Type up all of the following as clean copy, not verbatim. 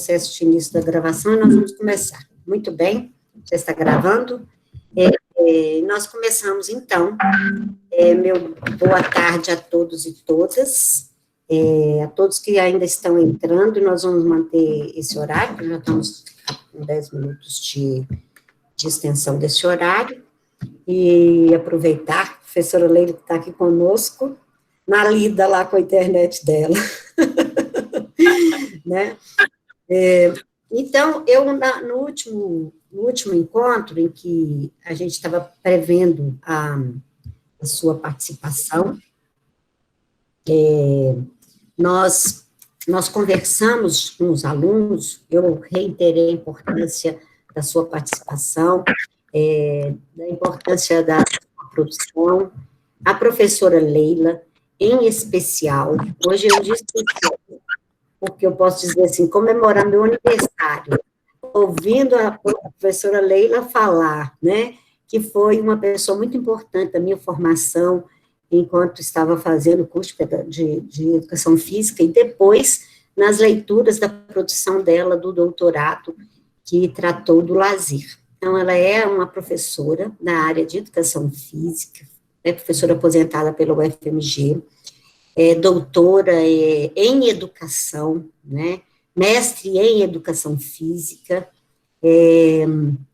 processo de início da gravação e nós vamos começar. Muito bem, já está gravando. Nós começamos, então, meu boa tarde a todos e todas, a todos que ainda estão entrando, nós vamos manter esse horário, porque já estamos com 10 minutos de extensão desse horário, e aproveitar, a professora Leila que está aqui conosco, na lida lá com a internet dela, né? Então, eu, no último encontro, em que a gente estava prevendo a sua participação, nós conversamos com os alunos, eu reiterei a importância da sua participação, da importância da produção, a professora Leila, em especial, hoje é um dia especial, porque eu posso dizer assim, comemorar meu aniversário, ouvindo a professora Leila falar, né, que foi uma pessoa muito importante da minha formação, enquanto estava fazendo o curso de Educação Física, e depois, nas leituras da produção dela, do doutorado, que tratou do lazer. Então, ela é uma professora na área de Educação Física, é professora aposentada pela UFMG, doutora em Educação, né, mestre em Educação Física,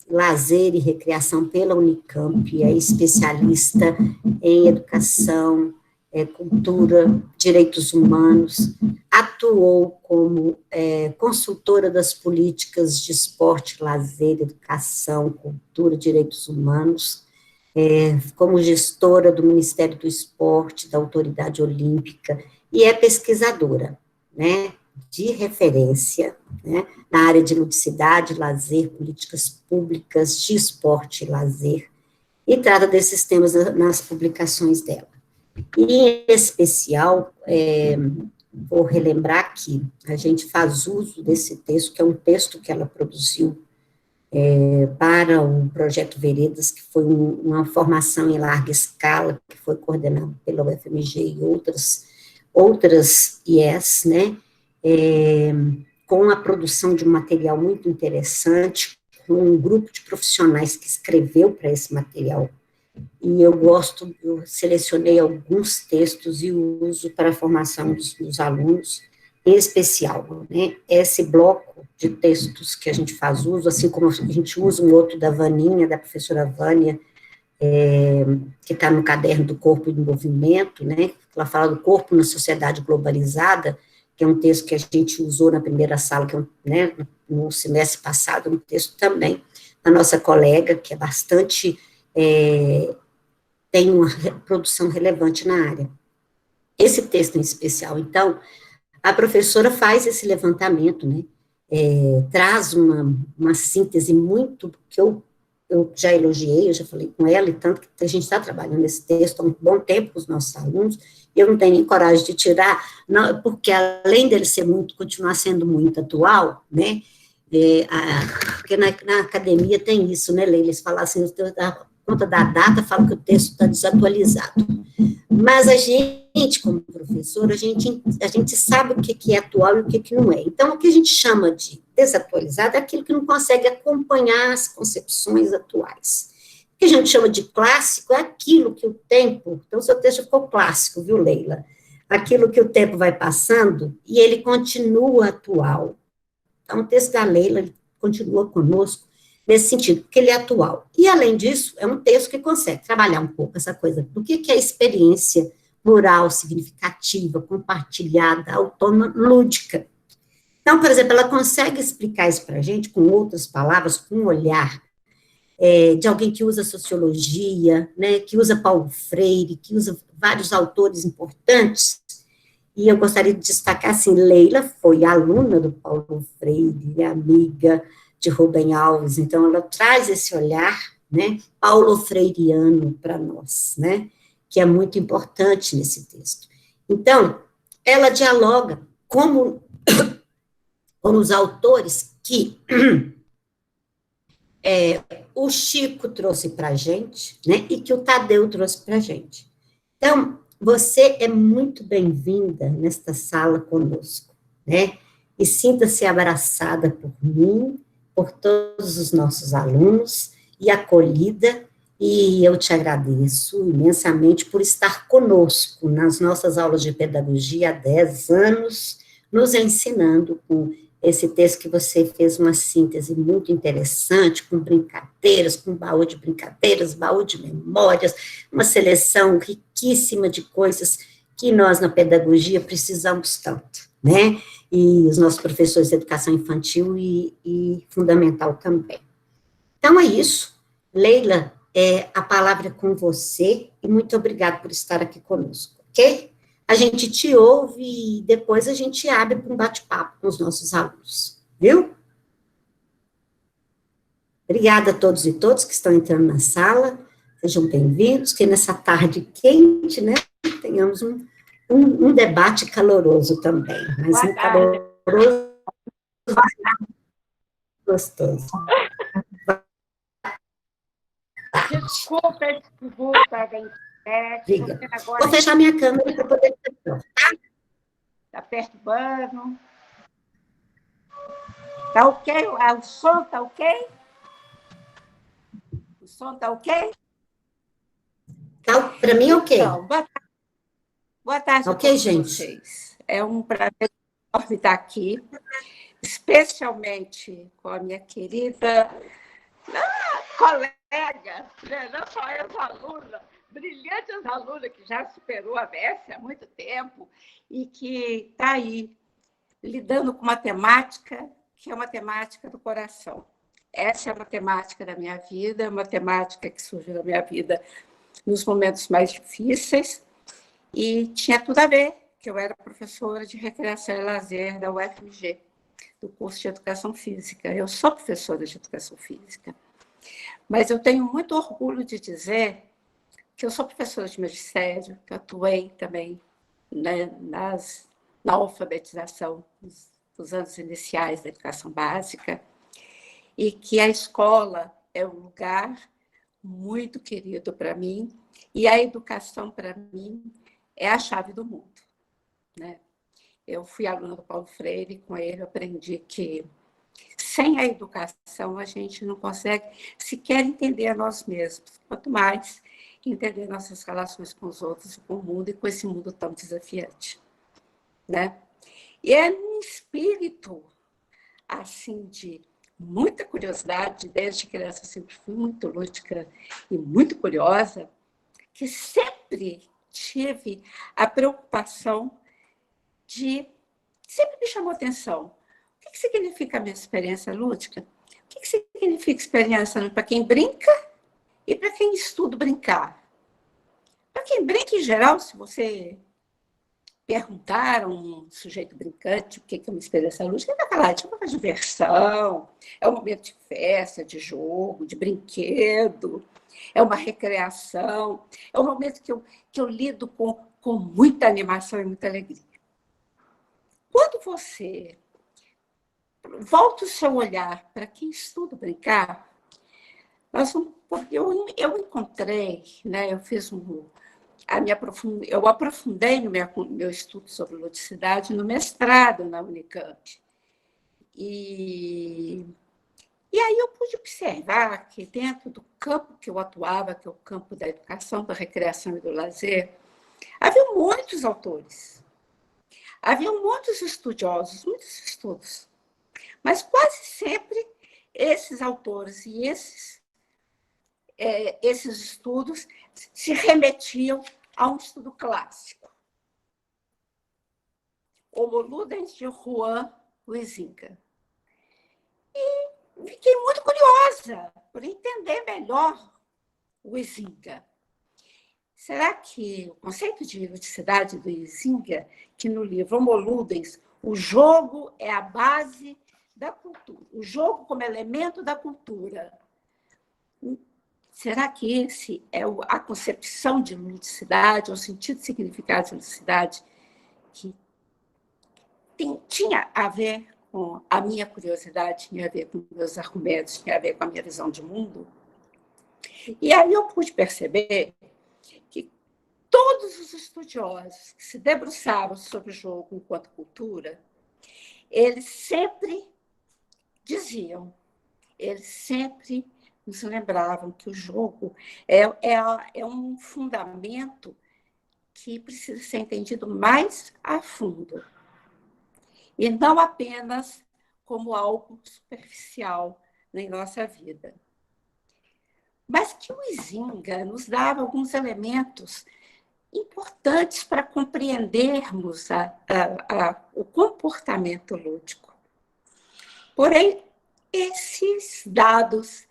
Lazer e Recreação pela Unicamp, é especialista em Educação, Cultura, Direitos Humanos, atuou como consultora das políticas de esporte, lazer, educação, cultura, direitos humanos, como gestora do Ministério do Esporte, da Autoridade Olímpica, e é pesquisadora, né, de referência, né, na área de ludicidade, lazer, políticas públicas de esporte e lazer, e trata desses temas nas publicações dela. E, em especial, vou relembrar que a gente faz uso desse texto, que é um texto que ela produziu para o Projeto Veredas, que foi uma formação em larga escala, que foi coordenada pela UFMG e outras IES, né, com a produção de um material muito interessante, com um grupo de profissionais que escreveu para esse material, e eu selecionei alguns textos e uso para a formação dos alunos, em especial, né, esse bloco de textos que a gente faz uso, assim como a gente usa um outro da Vaninha, da professora Vânia, que está no caderno do Corpo e do Movimento, né, ela fala do corpo na sociedade globalizada, que é um texto que a gente usou na primeira sala, que né, no semestre passado, um texto também da nossa colega, que é bastante, tem uma produção relevante na área. Esse texto em especial, então, a professora faz esse levantamento, né, traz uma síntese muito, que eu já elogiei, eu já falei com ela, e tanto que a gente está trabalhando nesse texto há um bom tempo com os nossos alunos, e eu não tenho nem coragem de tirar, não, porque além dele continuar sendo muito atual, né, porque na academia tem isso, né, Leila, eles falam assim, a conta da data fala que o texto está desatualizado, mas a gente, como professor, a gente sabe o que é atual e o que não é. Então, o que a gente chama de desatualizado é aquilo que não consegue acompanhar as concepções atuais. O que a gente chama de clássico é aquilo que o tempo, então, o seu texto ficou clássico, viu, Leila? Aquilo que o tempo vai passando e ele continua atual. Então, o texto da Leila ele continua conosco nesse sentido, porque ele é atual. E, além disso, é um texto que consegue trabalhar um pouco essa coisa do que é a experiência plural, significativa, compartilhada, autônoma, lúdica. Então, por exemplo, ela consegue explicar isso para a gente com outras palavras, com um olhar de alguém que usa sociologia, né, que usa Paulo Freire, que usa vários autores importantes, e eu gostaria de destacar, assim, Leila foi aluna do Paulo Freire, amiga de Rubem Alves, então ela traz esse olhar, né, paulo freireano para nós, né, que é muito importante nesse texto. Então, ela dialoga com os autores que o Chico trouxe para a gente, né, e que o Tadeu trouxe para a gente. Então, você é muito bem-vinda nesta sala conosco, né, e sinta-se abraçada por mim, por todos os nossos alunos, e acolhida, e eu te agradeço imensamente por estar conosco nas nossas aulas de pedagogia há 10 anos, nos ensinando com esse texto que você fez uma síntese muito interessante, com brincadeiras, com baú de brincadeiras, baú de memórias, uma seleção riquíssima de coisas que nós na pedagogia precisamos tanto, né? E os nossos professores de educação infantil e fundamental também. Então é isso. Leila, a palavra é com você e muito obrigada por estar aqui conosco, ok? A gente te ouve e depois a gente abre para um bate-papo com os nossos alunos, viu? Obrigada a todos e todas que estão entrando na sala, sejam bem-vindos, que nessa tarde quente, né, tenhamos um debate caloroso também, mas um caloroso gostoso. Desculpa a disputa da internet. Agora... Vou fechar minha câmera para poder... Está perturbando. Está ok? O som está ok? O som está ok? Tá, para mim, ok. Então, boa tarde okay, a todos gente. vocês. É um prazer enorme estar aqui, especialmente com a minha querida colega, né? Não só ex-aluna, brilhante ex-aluna que já superou a Bessie há muito tempo e que está aí lidando com uma temática que é uma temática do coração. Essa é a matemática da minha vida, é uma temática que surgiu na minha vida nos momentos mais difíceis e tinha tudo a ver, que eu era professora de recreação e lazer da UFMG, do curso de Educação Física. Eu sou professora de Educação Física, mas eu tenho muito orgulho de dizer que eu sou professora de magistério, que atuei também, né, na alfabetização dos anos iniciais da educação básica, e que a escola é um lugar muito querido para mim, e a educação, para mim, é a chave do mundo, né? Eu fui aluna do Paulo Freire, e com ele eu aprendi que sem a educação a gente não consegue sequer entender a nós mesmos, quanto mais entender nossas relações com os outros, com o mundo e com esse mundo tão desafiante, né? E é um espírito assim de muita curiosidade, desde criança eu sempre fui muito lúdica e muito curiosa, que sempre tive a preocupação de... Sempre me chamou atenção. O que significa a minha experiência lúdica? O que significa experiência para quem brinca e para quem estuda brincar? Para quem brinca, em geral, se você perguntar a um sujeito brincante o que é uma experiência lúdica, ele vai falar, é uma diversão, é um momento de festa, de jogo, de brinquedo, é uma recreação, é um momento que eu lido com muita animação e muita alegria. Quando você volta o seu olhar para quem estuda brincar, eu encontrei, né, eu aprofundei no meu estudo sobre ludicidade no mestrado na Unicamp. E aí eu pude observar que dentro do campo que eu atuava, que é o campo da educação, da recreação e do lazer, havia muitos autores, havia muitos estudiosos, muitos estudos, mas quase sempre esses autores e esses estudos se remetiam a um estudo clássico. Homo Ludens de Juan Huizinga. E fiquei muito curiosa por entender melhor o Huizinga. Será que o conceito de ludicidade do Huizinga, que no livro Homo Ludens, o jogo é a base da cultura, o jogo como elemento da cultura, será que esse é a concepção de ludicidade, o sentido e significado de ludicidade que tinha a ver com a minha curiosidade, tinha a ver com meus argumentos, tinha a ver com a minha visão de mundo? E aí eu pude perceber que todos os estudiosos que se debruçavam sobre o jogo enquanto cultura, eles sempre diziam, eles sempre nos lembravam que o jogo é um fundamento que precisa ser entendido mais a fundo, e não apenas como algo superficial em nossa vida. Mas que o Huizinga nos dava alguns elementos importantes para compreendermos o comportamento lúdico. Porém, esses dados,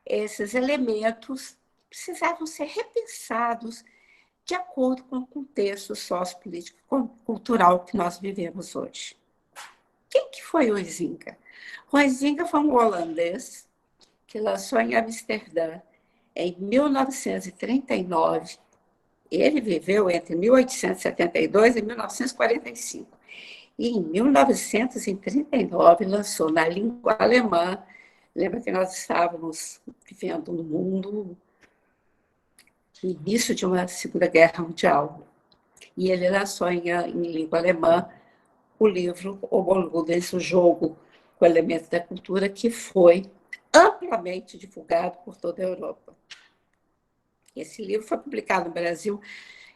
esses elementos, precisavam ser repensados de acordo com o contexto sociopolítico e cultural que nós vivemos hoje. Quem que foi o Huizinga? O Huizinga foi um holandês que lançou em Amsterdã em 1939. Ele viveu entre 1872 e 1945. E em 1939 lançou na língua alemã. Lembra que nós estávamos vivendo no mundo no início de uma Segunda Guerra Mundial. E ele lançou em língua alemã o livro Homo Ludens, o jogo com elementos da cultura, que foi amplamente divulgado por toda a Europa. Esse livro foi publicado no Brasil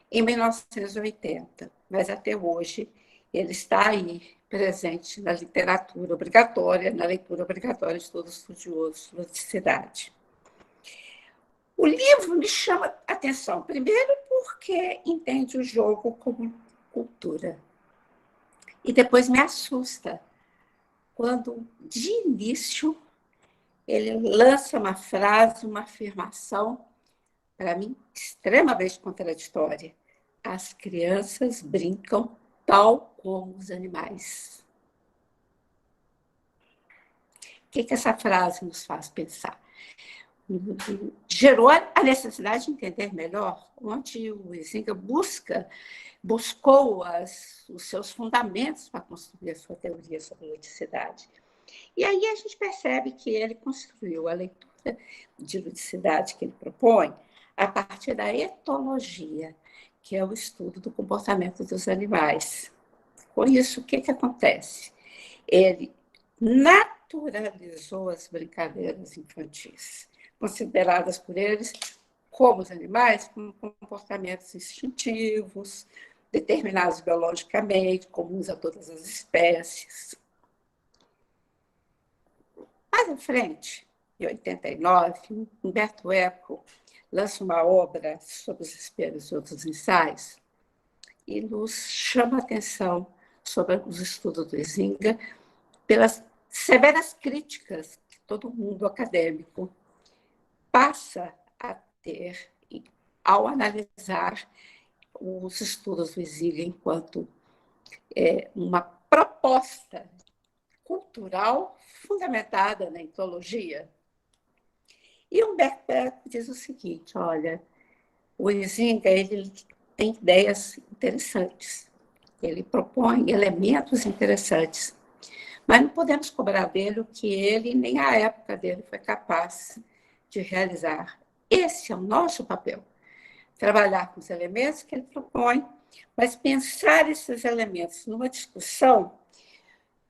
em 1980, mas até hoje ele está aí presente na literatura obrigatória, na leitura obrigatória de todos os estudiosos da cidade. O livro me chama a atenção, primeiro porque entende o jogo como cultura, e depois me assusta quando, de início, ele lança uma frase, uma afirmação, para mim, extremamente contraditória. As crianças brincam tal como os animais. O que essa frase nos faz pensar? Gerou a necessidade de entender melhor onde o Huizinga buscou os seus fundamentos para construir a sua teoria sobre ludicidade. E aí a gente percebe que ele construiu a leitura de ludicidade que ele propõe a partir da etologia, que é o estudo do comportamento dos animais. Com isso, o que acontece? Ele naturalizou as brincadeiras infantis, consideradas por eles como os animais, como comportamentos instintivos, determinados biologicamente, comuns a todas as espécies. Mais à frente, em 89, Humberto Eco lança uma obra sobre os espelhos e outros ensaios e nos chama a atenção sobre os estudos do Huizinga pelas severas críticas que todo mundo acadêmico passa a ter ao analisar os estudos do Huizinga enquanto uma proposta cultural fundamentada na etologia. E Humberto Eco diz o seguinte, olha, o Huizinga ele tem ideias interessantes, ele propõe elementos interessantes, mas não podemos cobrar dele o que ele, nem a época dele, foi capaz de realizar. Esse é o nosso papel, trabalhar com os elementos que ele propõe, mas pensar esses elementos numa discussão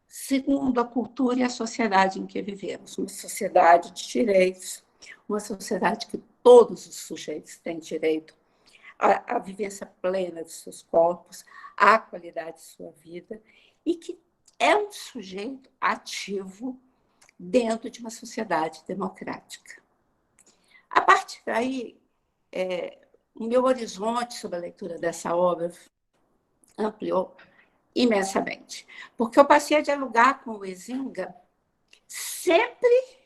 segundo a cultura e a sociedade em que vivemos, uma sociedade de direitos, uma sociedade que todos os sujeitos têm direito à vivência plena de seus corpos, à qualidade de sua vida, e que é um sujeito ativo dentro de uma sociedade democrática. A partir daí, o meu horizonte sobre a leitura dessa obra ampliou imensamente, porque eu passei a dialogar com o Huizinga sempre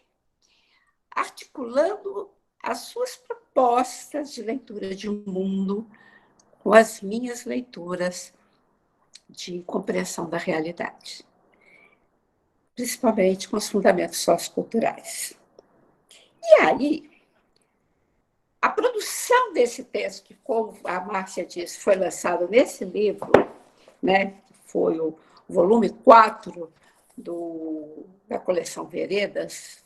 articulando as suas propostas de leitura de mundo com as minhas leituras de compreensão da realidade, principalmente com os fundamentos socioculturais. E aí, a produção desse texto, que, como a Márcia disse, foi lançado nesse livro, né, que foi o volume 4 da coleção Veredas,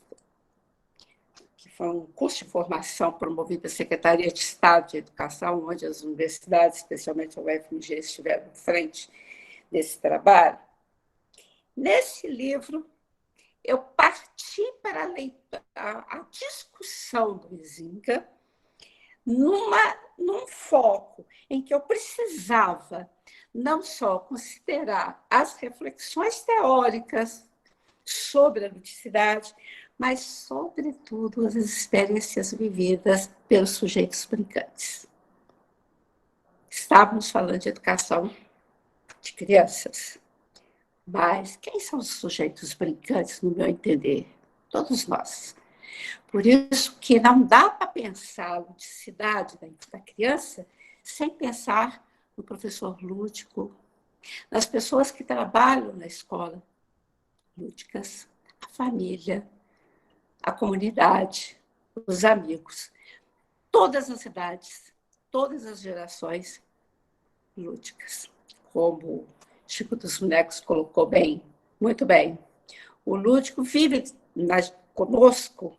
que foi um curso de formação promovido pela Secretaria de Estado de Educação, onde as universidades, especialmente a UFMG, estiveram à frente desse trabalho. nesse livro, eu parti para a discussão do Huizinga num foco em que eu precisava não só considerar as reflexões teóricas sobre a ludicidade, mas, sobretudo, as experiências vividas pelos sujeitos brincantes. Estávamos falando de educação de crianças, mas quem são os sujeitos brincantes, no meu entender? Todos nós. Por isso que não dá para pensar a ludicidade da criança sem pensar no professor lúdico, nas pessoas que trabalham na escola lúdicas, a família, a comunidade, os amigos, todas as idades, todas as gerações lúdicas. Como Chico dos Bonecos colocou bem, muito bem. O lúdico vive conosco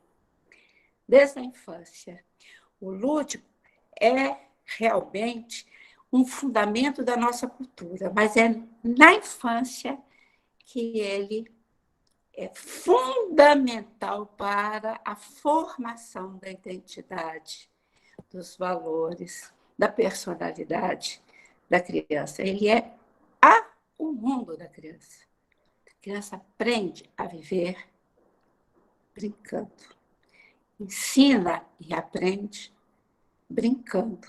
desde a infância. O lúdico é realmente um fundamento da nossa cultura, mas é na infância que ele é fundamental para a formação da identidade, dos valores, da personalidade da criança. Ele é o mundo da criança. A criança aprende a viver brincando. Ensina e aprende brincando.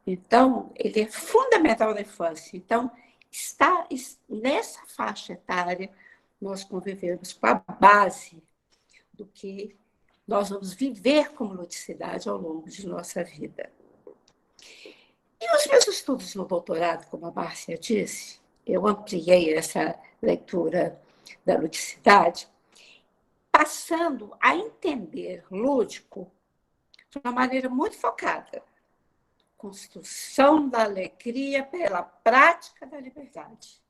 Então, ele é fundamental na infância. Então, está nessa faixa etária, nós convivemos com a base do que nós vamos viver como ludicidade ao longo de nossa vida. E os meus estudos no doutorado, como a Márcia disse, eu ampliei essa leitura da ludicidade, passando a entender lúdico de uma maneira muito focada. Construção da alegria pela prática da liberdade.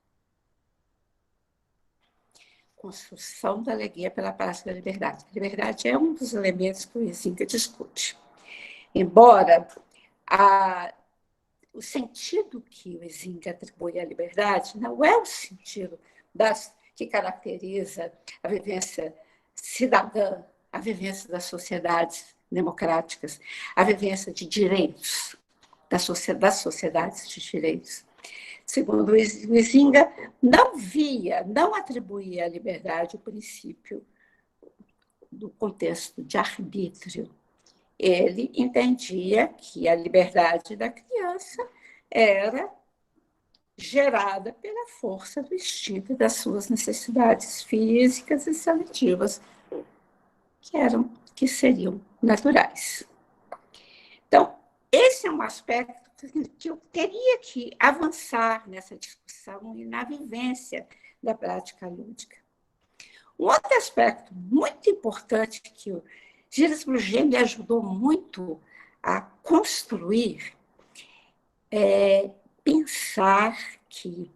Construção da alegria pela prática da liberdade. A liberdade é um dos elementos que o Huizinga discute. Embora o sentido que o Huizinga atribui à liberdade não é o sentido que caracteriza a vivência cidadã, a vivência das sociedades democráticas, a vivência de direitos, das sociedades de direitos. Segundo o Huizinga, não atribuía à liberdade o princípio do contexto de arbítrio. Ele entendia que a liberdade da criança era gerada pela força do instinto e das suas necessidades físicas e seletivas, que seriam naturais. Então, esse é um aspecto que eu teria que avançar nessa discussão e na vivência da prática lúdica. Um outro aspecto muito importante que o Gilles Bruguet me ajudou muito a construir é pensar que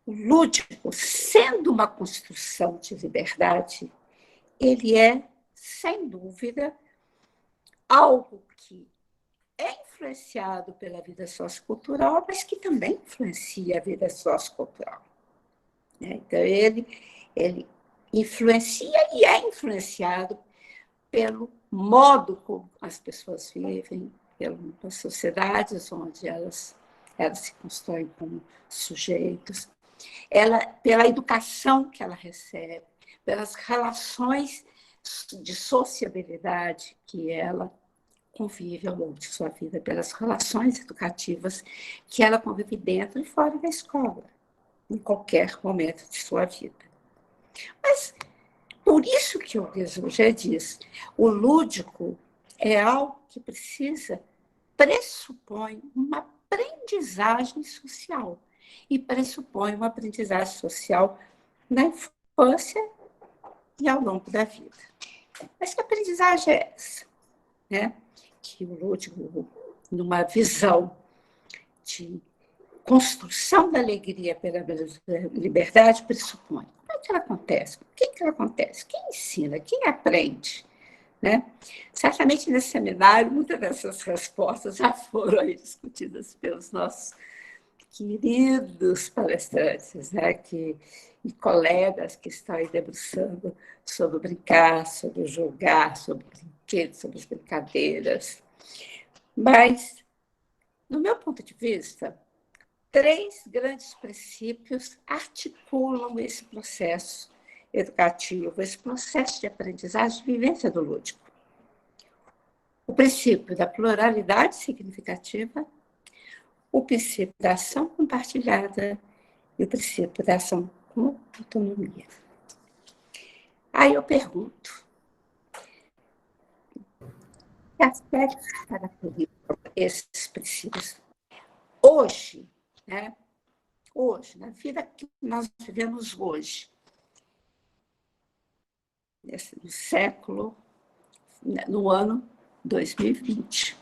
o lúdico, sendo uma construção de liberdade, ele é, sem dúvida, algo que é influenciado pela vida sociocultural, mas que também influencia a vida sociocultural. Então, ele influencia e é influenciado pelo modo como as pessoas vivem, pelas sociedades onde elas se constroem como sujeitos, pela educação que ela recebe, pelas relações de sociabilidade que ela convive ao longo de sua vida, pelas relações educativas que ela convive dentro e fora da escola, em qualquer momento de sua vida. Mas, por isso que o Huizinga já diz, o lúdico é algo que pressupõe uma aprendizagem social, e pressupõe uma aprendizagem social na infância e ao longo da vida. Mas que aprendizagem é essa? Que o lúdico, numa visão de construção da alegria pela liberdade, pressupõe. Como é que ela acontece? O que ela acontece? Quem ensina? Quem aprende? Certamente, nesse seminário, muitas dessas respostas já foram aí discutidas pelos nossos queridos palestrantes, que e colegas que estão aí debruçando sobre brincar, sobre jogar, sobre brinquedos, sobre as brincadeiras. Mas, no meu ponto de vista, 3 grandes princípios articulam esse processo educativo, esse processo de aprendizagem, de vivência do lúdico. O princípio da pluralidade significativa, o princípio da ação compartilhada e o princípio da ação com autonomia. Aí eu pergunto, que aspectos caracterizam esses princípios? Hoje, né? Hoje, na vida que nós vivemos hoje, no século, no ano 2020.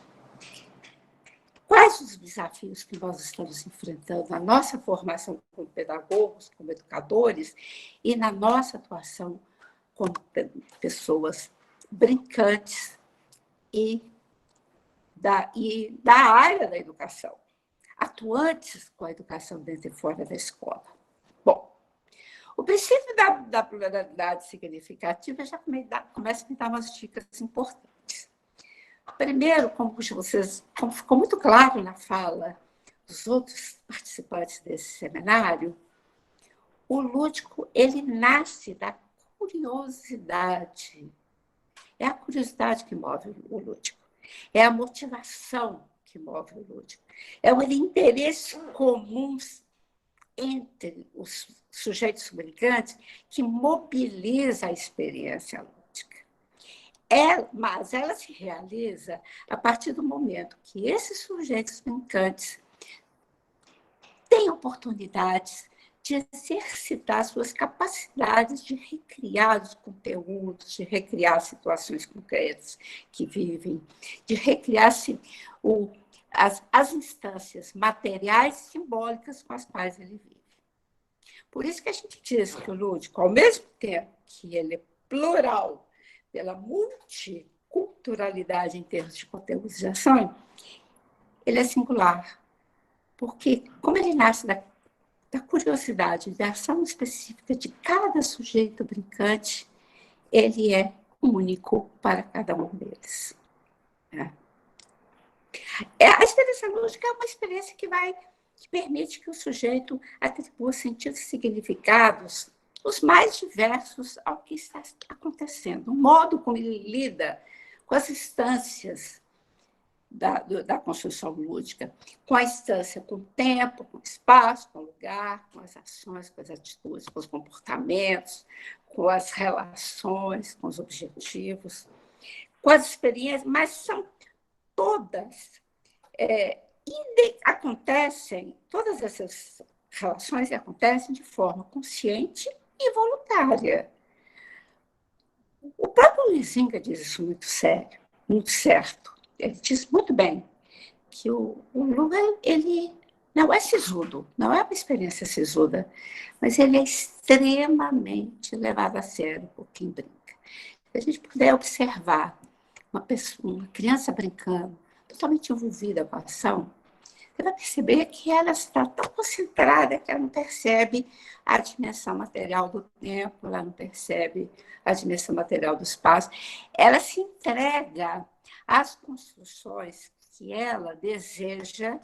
Quais os desafios que nós estamos enfrentando na nossa formação como pedagogos, como educadores, e na nossa atuação como pessoas brincantes e da área da educação, atuantes com a educação dentro e fora da escola? Bom, o princípio da pluralidade significativa já começa a me dar umas dicas importantes. Primeiro, como ficou muito claro na fala dos outros participantes desse seminário, o lúdico, ele nasce da curiosidade. É a curiosidade que move o lúdico. É a motivação que move o lúdico. É o interesse comum entre os sujeitos brincantes que mobiliza a experiência lúdica. Mas ela se realiza a partir do momento que esses sujeitos brincantes têm oportunidades de exercitar suas capacidades de recriar os conteúdos, de recriar situações concretas que vivem, de recriar as instâncias materiais e simbólicas com as quais ele vive. Por isso que a gente diz que o lúdico, ao mesmo tempo que ele é plural, pela multiculturalidade em termos de conteúdos de ação, ele é singular, porque como ele nasce da curiosidade, da ação específica de cada sujeito brincante, ele é único para cada um deles. A experiência lúdica é uma experiência que permite que o sujeito atribua sentidos e significados os mais diversos ao que está acontecendo. O modo como ele lida com as instâncias da construção lúdica, com a instância, com o tempo, com o espaço, com o lugar, com as ações, com as atitudes, com os comportamentos, com as relações, com os objetivos, com as experiências, mas são todas, todas essas relações acontecem de forma consciente e voluntária. O próprio Huizinga diz isso muito sério, muito certo. Ele diz muito bem que o Lula, ele não é sisudo, não é uma experiência sisuda, mas ele é extremamente levado a sério por quem brinca. Se a gente puder observar uma criança brincando, totalmente envolvida com a ação, você vai perceber que ela está tão concentrada que ela não percebe a dimensão material do tempo, ela não percebe a dimensão material do espaço. Ela se entrega às construções que ela deseja,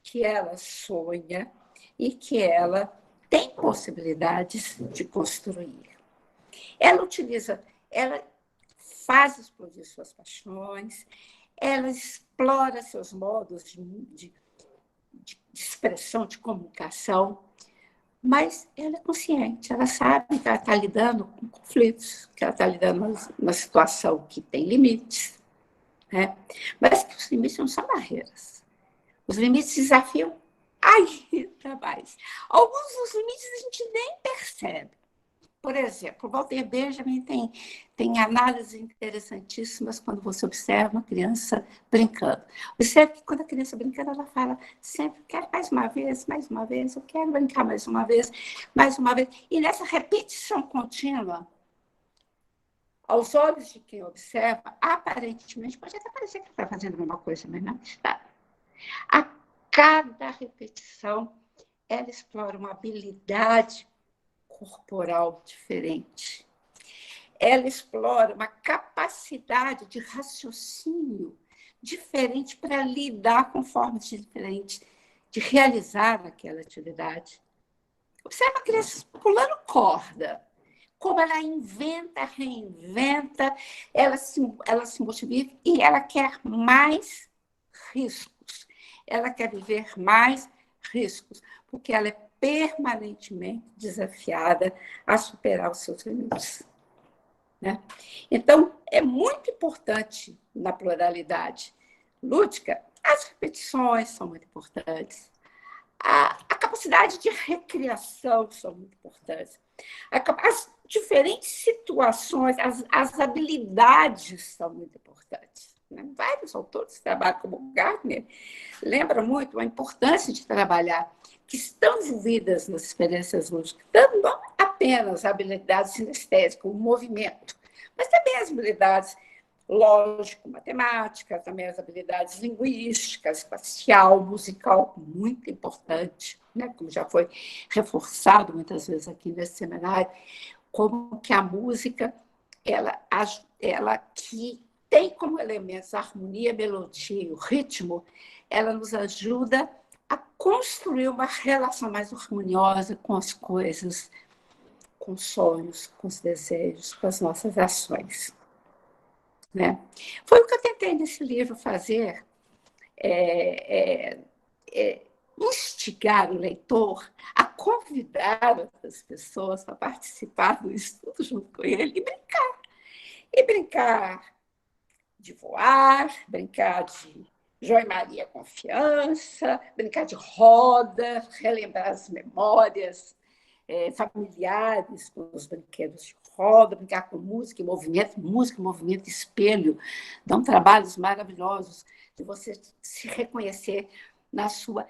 que ela sonha e que ela tem possibilidades de construir. Ela faz explodir suas paixões, ela explora seus modos de expressão, de comunicação, mas ela é consciente, ela sabe que ela está lidando com conflitos, que ela está lidando com uma situação que tem limites, né? Mas que os limites não são barreiras. Os limites desafiam ainda mais. Alguns dos limites a gente nem percebe. Por exemplo, o Walter Benjamin tem análises interessantíssimas quando você observa uma criança brincando. Observe que quando a criança brincando, ela fala sempre, quero mais uma vez, eu quero brincar mais uma vez. E nessa repetição contínua, aos olhos de quem observa, aparentemente, pode até parecer que está fazendo a mesma coisa, mas não está. A cada repetição, ela explora uma habilidade corporal diferente. Ela explora uma capacidade de raciocínio diferente para lidar com formas diferentes de realizar aquela atividade. Observa a criança pulando corda, como ela inventa, reinventa, ela se motiva e ela quer mais riscos. Ela quer viver mais riscos, porque ela é permanentemente desafiada a superar os seus limites. Né? Então, é muito importante na pluralidade lúdica, as repetições são muito importantes, a capacidade de recriação são muito importantes, as diferentes situações, as habilidades são muito importantes. Né? Vários autores que trabalham como Gardner lembram muito a importância de trabalhar, que estão envolvidas nas experiências lúdicas, não apenas habilidades sinestésicas, o movimento, mas também as habilidades lógico-matemáticas, também as habilidades linguísticas, espacial, musical, muito importante, né? Como já foi reforçado muitas vezes aqui nesse seminário, como que a música, ela que tem como elementos a harmonia, a melodia e o ritmo, ela nos ajuda a construir uma relação mais harmoniosa com as coisas, com os sonhos, com os desejos, com as nossas ações. Né? Foi o que eu tentei nesse livro fazer, instigar o leitor a convidar outras pessoas para participar do estudo junto com ele e brincar. E brincar de voar, brincar de João e Maria Confiança, brincar de roda, relembrar as memórias familiares com os brinquedos de roda, brincar com música e movimento espelho, dão trabalhos maravilhosos de você se reconhecer na sua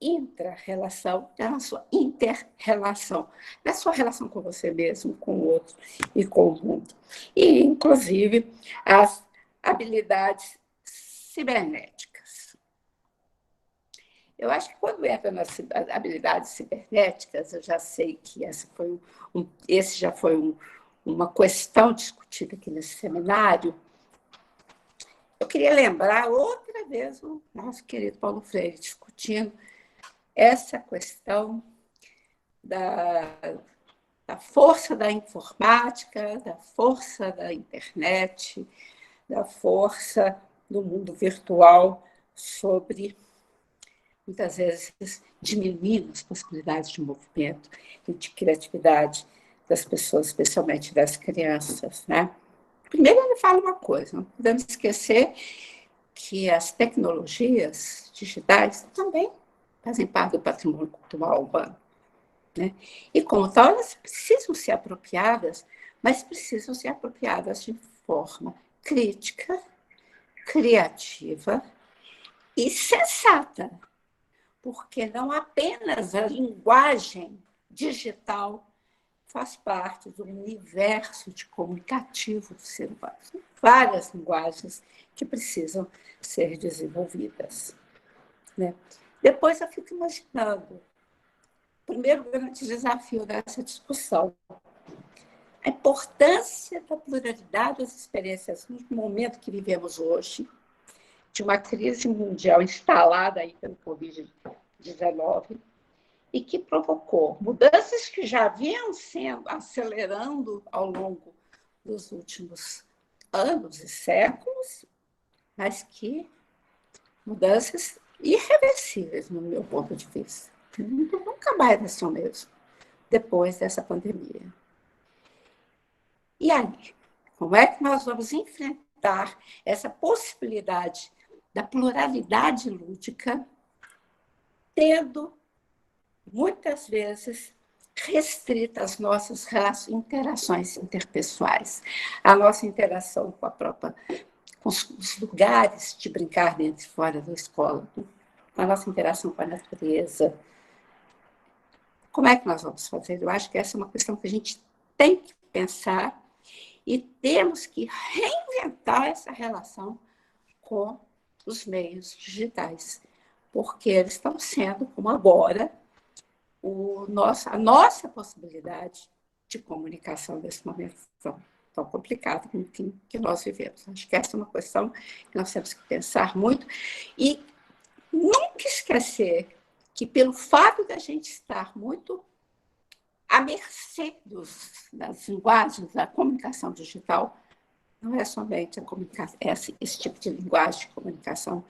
intra-relação, na sua inter-relação, na sua relação com você mesmo, com o outro e com o mundo. E, inclusive, as habilidades cibernéticas. Eu acho que quando entra nas habilidades cibernéticas, eu já sei que esse já foi uma questão discutida aqui nesse seminário. Eu queria lembrar outra vez o nosso querido Paulo Freire discutindo essa questão da força da informática, da força da internet, da força do mundo virtual sobre, muitas vezes, diminuindo as possibilidades de movimento e de criatividade das pessoas, especialmente das crianças. Né? Primeiro, ele fala uma coisa, não podemos esquecer que as tecnologias digitais também fazem parte do patrimônio cultural urbano. Né? E, como tal, elas precisam ser apropriadas, mas precisam ser apropriadas de forma crítica, criativa e sensata, porque não apenas a linguagem digital faz parte do universo de comunicativo do ser humano. São várias linguagens que precisam ser desenvolvidas. Né? Depois eu fico imaginando o primeiro grande desafio dessa discussão, a importância da pluralidade das experiências no momento que vivemos hoje, de uma crise mundial instalada aí pelo Covid-19 e que provocou mudanças que já vinham sendo acelerando ao longo dos últimos anos e séculos, mas que mudanças irreversíveis, no meu ponto de vista. Nunca mais vai ser o mesmo depois dessa pandemia. E aí, como é que nós vamos enfrentar essa possibilidade da pluralidade lúdica, tendo, muitas vezes, restrita as nossas interações interpessoais, a nossa interação com os lugares de brincar dentro e fora da escola, a nossa interação com a natureza. Como é que nós vamos fazer? Eu acho que essa é uma questão que a gente tem que pensar e temos que reinventar essa relação com os meios digitais, porque eles estão sendo, como agora, a nossa possibilidade de comunicação nesse momento tão complicado que nós vivemos. Acho que essa é uma questão que nós temos que pensar muito e nunca esquecer que, pelo fato de a gente estar muito à mercê das linguagens da comunicação digital, não é somente a comunicação, esse tipo de linguagem de comunicação,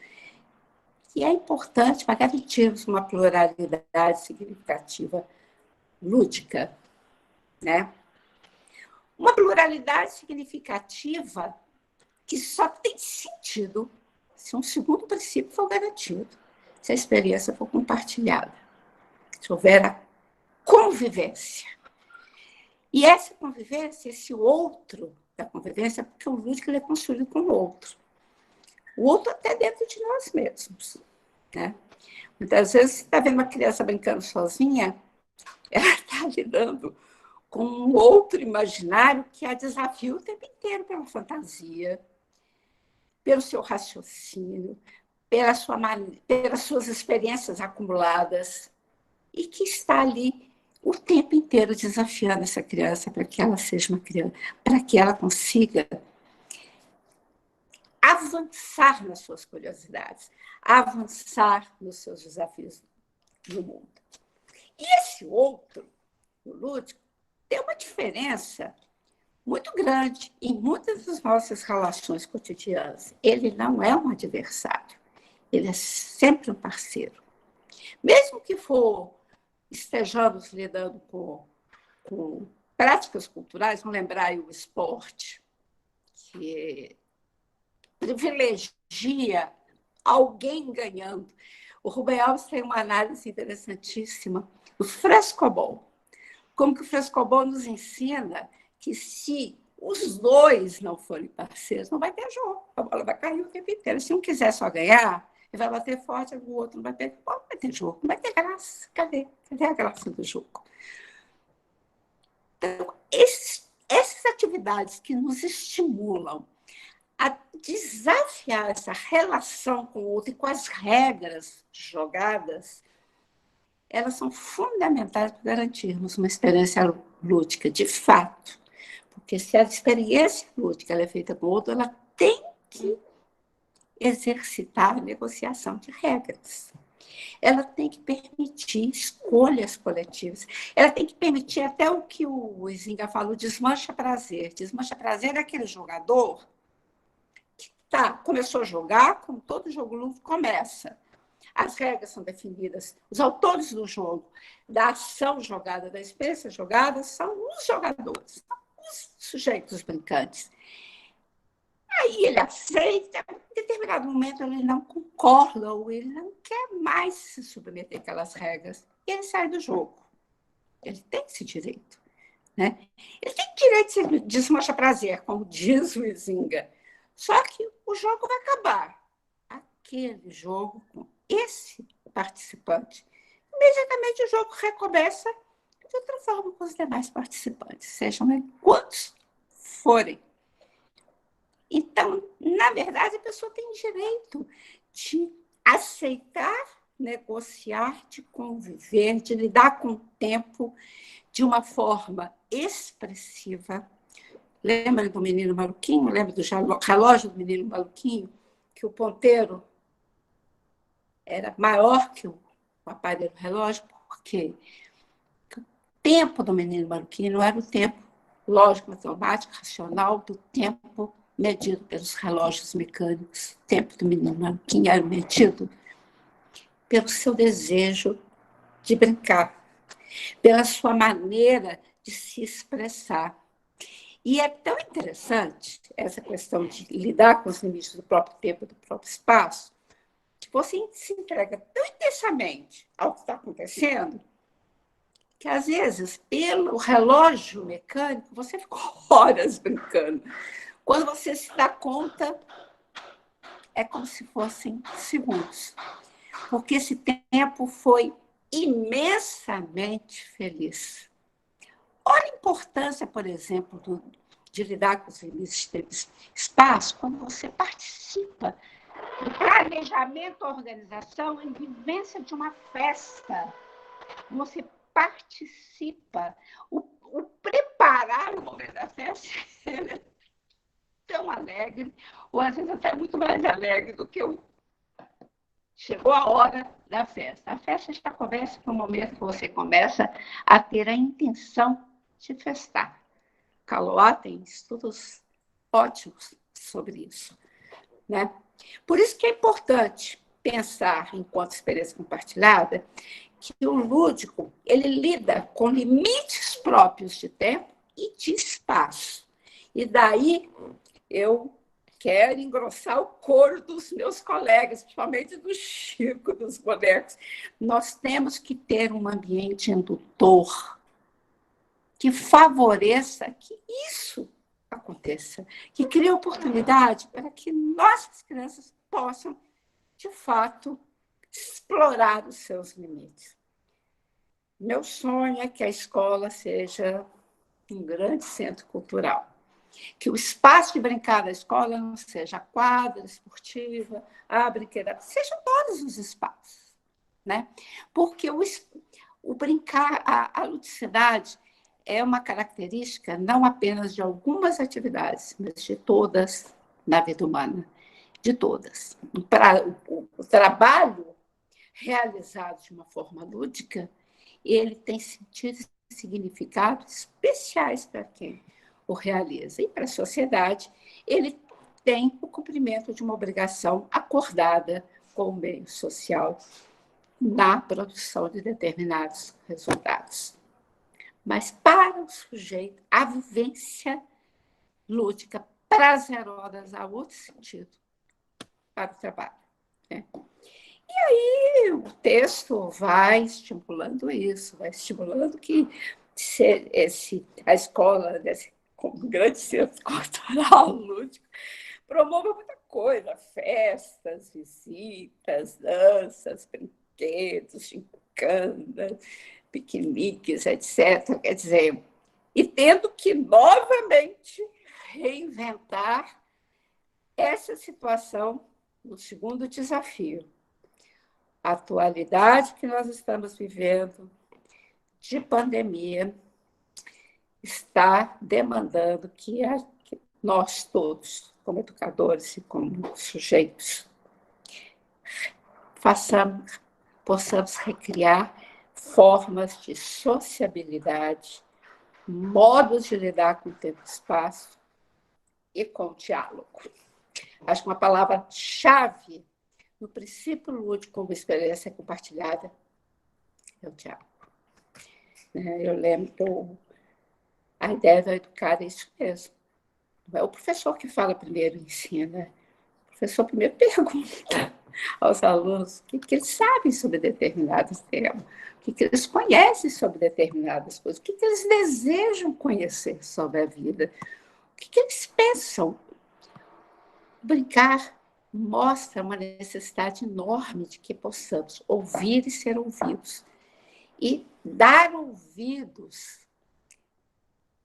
que é importante para garantirmos uma pluralidade significativa lúdica, né? Uma pluralidade significativa que só tem sentido se um segundo princípio for garantido, se a experiência for compartilhada, se houver a convivência. E essa convivência, esse outro da convivência, porque o lúdico ele é construído com o outro até dentro de nós mesmos, né? Muitas vezes, você está vendo uma criança brincando sozinha, ela está lidando com um outro imaginário que a desafia o tempo inteiro pela fantasia, pelo seu raciocínio, pelas suas experiências acumuladas, e que está ali o tempo inteiro desafiando essa criança para que ela seja uma criança, para que ela consiga avançar nas suas curiosidades, avançar nos seus desafios no mundo. E esse outro, o lúdico, tem uma diferença muito grande em muitas das nossas relações cotidianas. Ele não é um adversário, ele é sempre um parceiro. Mesmo que estejamos lidando com práticas culturais, vamos lembrar aí o esporte, que privilegia alguém ganhando. O Rubem Alves tem uma análise interessantíssima do frescobol. Como que o frescobol nos ensina que se os dois não forem parceiros, não vai ter jogo. A bola vai cair o tempo inteiro. Se um quiser só ganhar, ele vai bater forte, o outro não vai ter, não vai ter jogo, não vai ter graça. Cadê a graça do jogo? Então, essas atividades que nos estimulam a desafiar essa relação com o outro e com as regras jogadas, elas são fundamentais para garantirmos uma experiência lúdica, de fato. Porque se a experiência lúdica ela é feita com o outro, ela tem que exercitar a negociação de regras. Ela tem que permitir escolhas coletivas. Ela tem que permitir até o que o Huizinga falou, desmancha prazer. Desmancha prazer é aquele jogador que começou a jogar, como todo jogo lúdico começa. As regras são definidas, os autores do jogo, da ação jogada, da experiência jogada, são os jogadores, são os sujeitos brincantes. Aí ele aceita, em determinado momento ele não concorda, ou ele não quer mais se submeter àquelas regras, e ele sai do jogo. Ele tem esse direito, né? Ele tem direito de desmancha prazer, como diz o Huizinga. Só que o jogo vai acabar. Aquele jogo com esse participante. Imediatamente o jogo recomeça de outra forma com os demais participantes, sejam quantos forem. Então, na verdade, a pessoa tem direito de aceitar, negociar, de conviver, de lidar com o tempo de uma forma expressiva. Lembra do menino maluquinho? Lembra do relógio do menino maluquinho? Que o ponteiro era maior que o aparelho relógio, porque o tempo do menino maluquinho não era o tempo lógico, matemático, racional do tempo medido pelos relógios mecânicos. O tempo do menino maluquinho era medido pelo seu desejo de brincar, pela sua maneira de se expressar. E é tão interessante essa questão de lidar com os limites do próprio tempo, do próprio espaço, que você se entrega tão intensamente ao que está acontecendo, que, às vezes, pelo relógio mecânico, você ficou horas brincando. Quando você se dá conta, é como se fossem segundos. Porque esse tempo foi imensamente feliz. Olha a importância, por exemplo, de lidar com os limites de espaço quando você participa do planejamento, organização e vivência de uma festa. Você participa. O preparar o momento da festa é tão alegre, ou às vezes até muito mais alegre do que chegou a hora da festa. A festa está começa no momento que você começa a ter a intenção de festar. Caloá tem estudos ótimos sobre isso, né? Por isso que é importante pensar, enquanto experiência compartilhada, que o lúdico ele lida com limites próprios de tempo e de espaço. E daí eu quero engrossar o coro dos meus colegas, principalmente do Chico, dos bonecos. Nós temos que ter um ambiente indutor que favoreça que isso aconteça, que crie oportunidade para que nossas crianças possam, de fato, explorar os seus limites. Meu sonho é que a escola seja um grande centro cultural, que o espaço de brincar da escola não seja a quadra esportiva, a brinquedoteca, sejam todos os espaços, né? Porque o brincar, a ludicidade é uma característica não apenas de algumas atividades, mas de todas na vida humana, de todas. O trabalho realizado de uma forma lúdica, ele tem sentido e significado especiais para quem o realiza. E para a sociedade, ele tem o cumprimento de uma obrigação acordada com o meio social na produção de determinados resultados. Mas para o sujeito, a vivência lúdica prazerosa há outro sentido para o trabalho, né? E aí o texto vai estimulando isso, vai estimulando que a escola, como grande centro cultural lúdico, promova muita coisa, festas, visitas, danças, brinquedos, gincanas, piqueniques, etc. Quer dizer, e tendo que novamente reinventar essa situação no segundo desafio. A atualidade que nós estamos vivendo de pandemia está demandando que nós todos, como educadores e como sujeitos, possamos recriar formas de sociabilidade, modos de lidar com o tempo e espaço e com o diálogo. Acho que uma palavra-chave no princípio lúdico como experiência compartilhada é o diálogo. Eu lembro que a ideia da educar é isso mesmo. Não é o professor que fala primeiro e ensina. O professor primeiro pergunta aos alunos o que eles sabem sobre determinados temas, o que eles conhecem sobre determinadas coisas, o que eles desejam conhecer sobre a vida, o que eles pensam. Brincar mostra uma necessidade enorme de que possamos ouvir e ser ouvidos. E dar ouvidos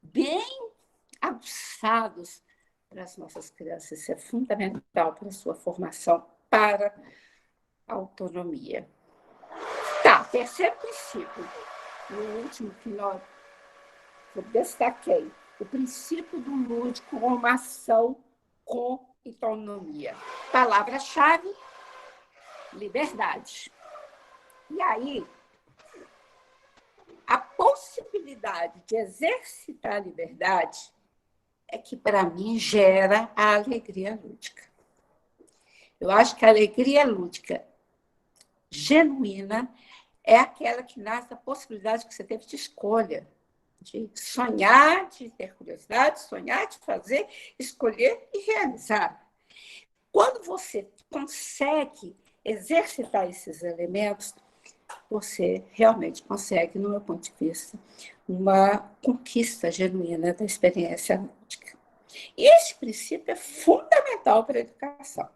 bem aguçados para as nossas crianças. Isso é fundamental para a sua formação, para a autonomia. Tá, terceiro princípio, no último que eu destaquei, o princípio do lúdico como uma ação com autonomia. Palavra-chave, liberdade. E aí, a possibilidade de exercitar a liberdade é que, para mim, gera a alegria lúdica. Eu acho que a alegria lúdica genuína é aquela que nasce da possibilidade que você teve de escolha, de sonhar, de ter curiosidade, sonhar, de fazer, escolher e realizar. Quando você consegue exercitar esses elementos, você realmente consegue, no meu ponto de vista, uma conquista genuína da experiência lúdica. E esse princípio é fundamental para a educação.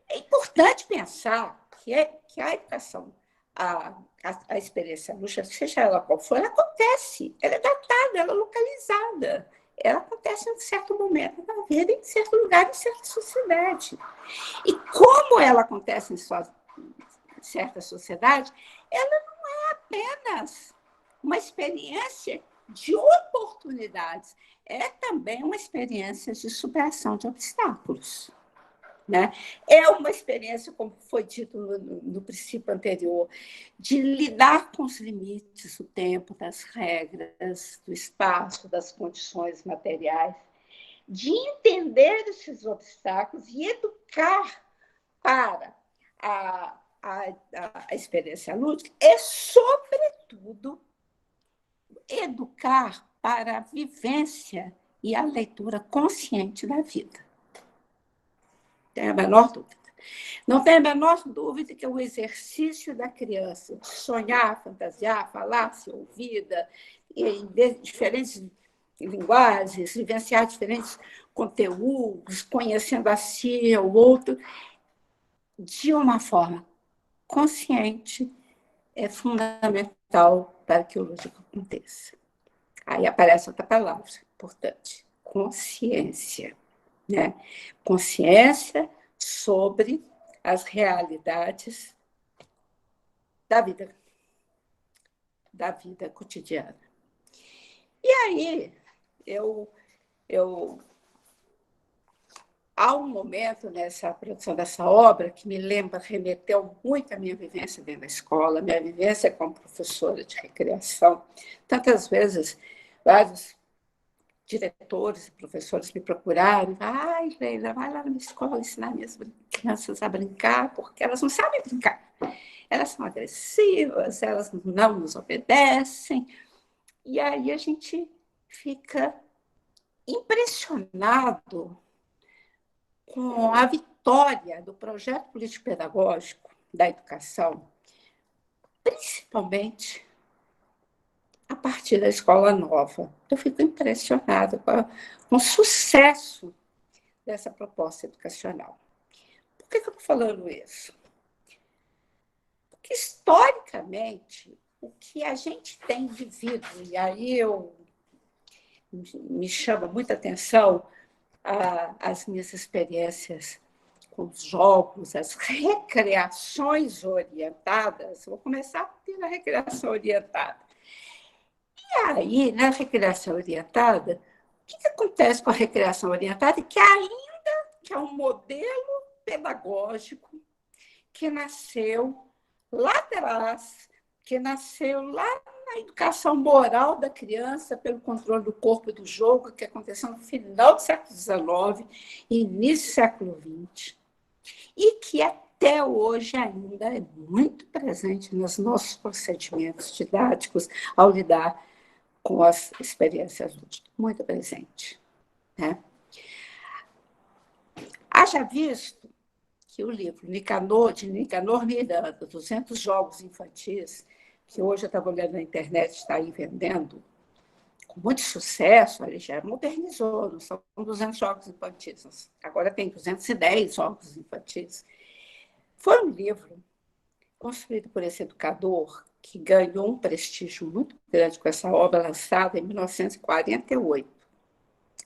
É importante pensar que a educação, a experiência lúdica, seja ela qual for, ela acontece, ela é datada, ela é localizada. Ela acontece em um certo momento da vida, em certo lugar, em certa sociedade. E como ela acontece em certa sociedade, ela não é apenas uma experiência de oportunidades, é também uma experiência de superação de obstáculos. Né? É uma experiência, como foi dito no princípio anterior, de lidar com os limites do tempo, das regras, do espaço, das condições materiais, de entender esses obstáculos e educar para a experiência lúdica e, sobretudo, educar para a vivência e a leitura consciente da vida. Tem a menor dúvida. Não tem a menor dúvida que o exercício da criança de sonhar, fantasiar, falar, ser ouvida, em diferentes linguagens, vivenciar diferentes conteúdos, conhecendo a si e o outro, de uma forma consciente, é fundamental para que o lúdico aconteça. Aí aparece outra palavra importante, consciência. Né? Consciência sobre as realidades da vida cotidiana. E aí, há um momento nessa produção dessa obra que me lembra, remeteu muito à minha vivência dentro da escola, minha vivência como professora de recreação. Tantas vezes, vários diretores e professores me procuraram, ai, Leila, vai lá na escola ensinar minhas crianças a brincar, porque elas não sabem brincar. Elas são agressivas, elas não nos obedecem. E aí a gente fica impressionado com a vitória do projeto político-pedagógico da educação, principalmente a partir da escola nova. Eu fico impressionada com o sucesso dessa proposta educacional. Por que eu estou falando isso? Porque, historicamente, o que a gente tem vivido, e aí me chama muita atenção as minhas experiências com os jogos, as recreações orientadas. Vou começar pela recreação orientada. E aí, na recreação orientada, o que acontece com a recreação orientada? Que é um modelo pedagógico que nasceu lá atrás, que nasceu lá na educação moral da criança, pelo controle do corpo e do jogo, que aconteceu no final do século XIX e início do século XX, e que até hoje ainda é muito presente nos nossos procedimentos didáticos ao lidar com as experiências lúdicas. Muito presente. Né? Haja visto que o livro de Nicanor Miranda, 200 jogos infantis, que hoje eu estava olhando na internet, está aí vendendo, com muito sucesso, ele já modernizou, não são 200 jogos infantis, agora tem 210 jogos infantis. Foi um livro construído por esse educador que ganhou um prestígio muito grande com essa obra lançada em 1948.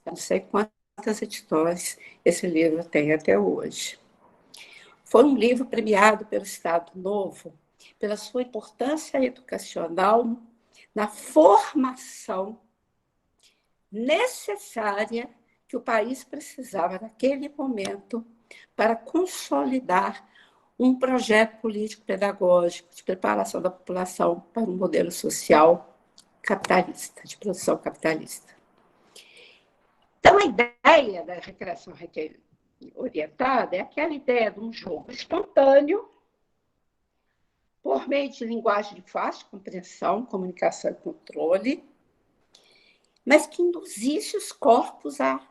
Eu não sei quantas edições esse livro tem até hoje. Foi um livro premiado pelo Estado Novo pela sua importância educacional na formação necessária que o país precisava naquele momento para consolidar um projeto político-pedagógico de preparação da população para um modelo social capitalista, de produção capitalista. Então, a ideia da recreação orientada é aquela ideia de um jogo espontâneo, por meio de linguagem de fácil compreensão, comunicação e controle, mas que induzisse os corpos à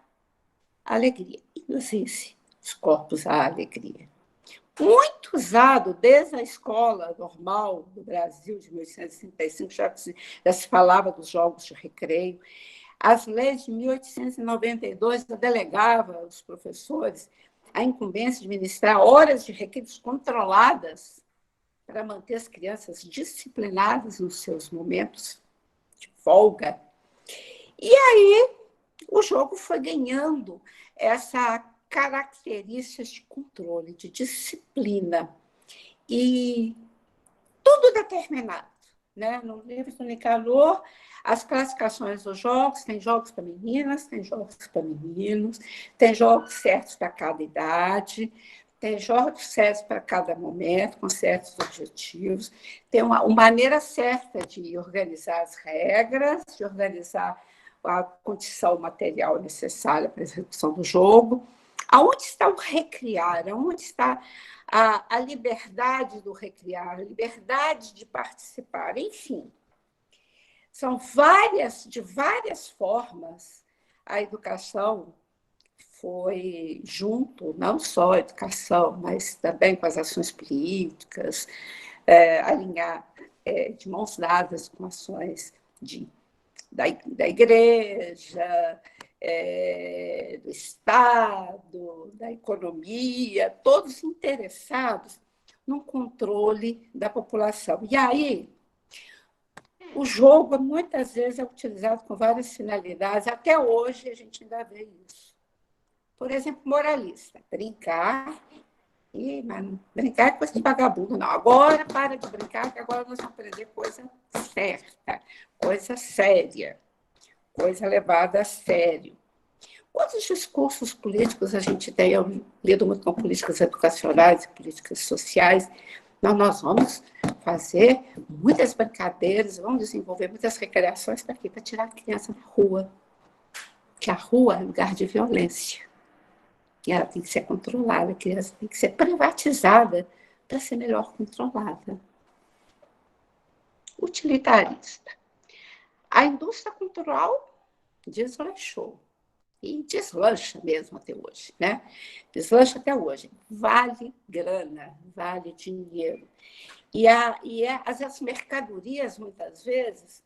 alegria. Induzisse os corpos à alegria. Muito usado desde a escola normal do Brasil, de 1835, já se falava dos jogos de recreio. As leis de 1892 delegavam aos professores a incumbência de ministrar horas de recreios controladas para manter as crianças disciplinadas nos seus momentos de folga. E aí o jogo foi ganhando essa características de controle, de disciplina, e tudo determinado. né? No livro do Nicanor, as classificações dos jogos, tem jogos para meninas, tem jogos para meninos, tem jogos certos para cada idade, tem jogos certos para cada momento, com certos objetivos, tem uma maneira certa de organizar as regras, de organizar a condição material necessária para a execução do jogo. Aonde está o recriar? Aonde está a liberdade do recriar, a liberdade de participar? Enfim, são de várias formas, a educação foi junto, não só a educação, mas também com as ações políticas, alinhar de mãos dadas com ações da igreja, do Estado, da economia, todos interessados no controle da população. E aí, o jogo, muitas vezes, é utilizado com várias finalidades. Até hoje, a gente ainda vê isso. Por exemplo, moralista, brincar, brincar é coisa de vagabundo, não. Agora, para de brincar, que agora nós vamos aprender coisa certa, coisa séria, coisa levada a sério. Quantos discursos políticos a gente tem? Eu lido muito com políticas educacionais e políticas sociais. Nós vamos fazer muitas brincadeiras, vamos desenvolver muitas recreações para quê? Para tirar a criança da rua. Porque a rua é lugar de violência. E ela tem que ser controlada, a criança tem que ser privatizada para ser melhor controlada. Utilitarista. A indústria cultural deslanchou. E deslancha mesmo até hoje, né? Deslancha até hoje. Vale grana, vale dinheiro. As mercadorias, muitas vezes,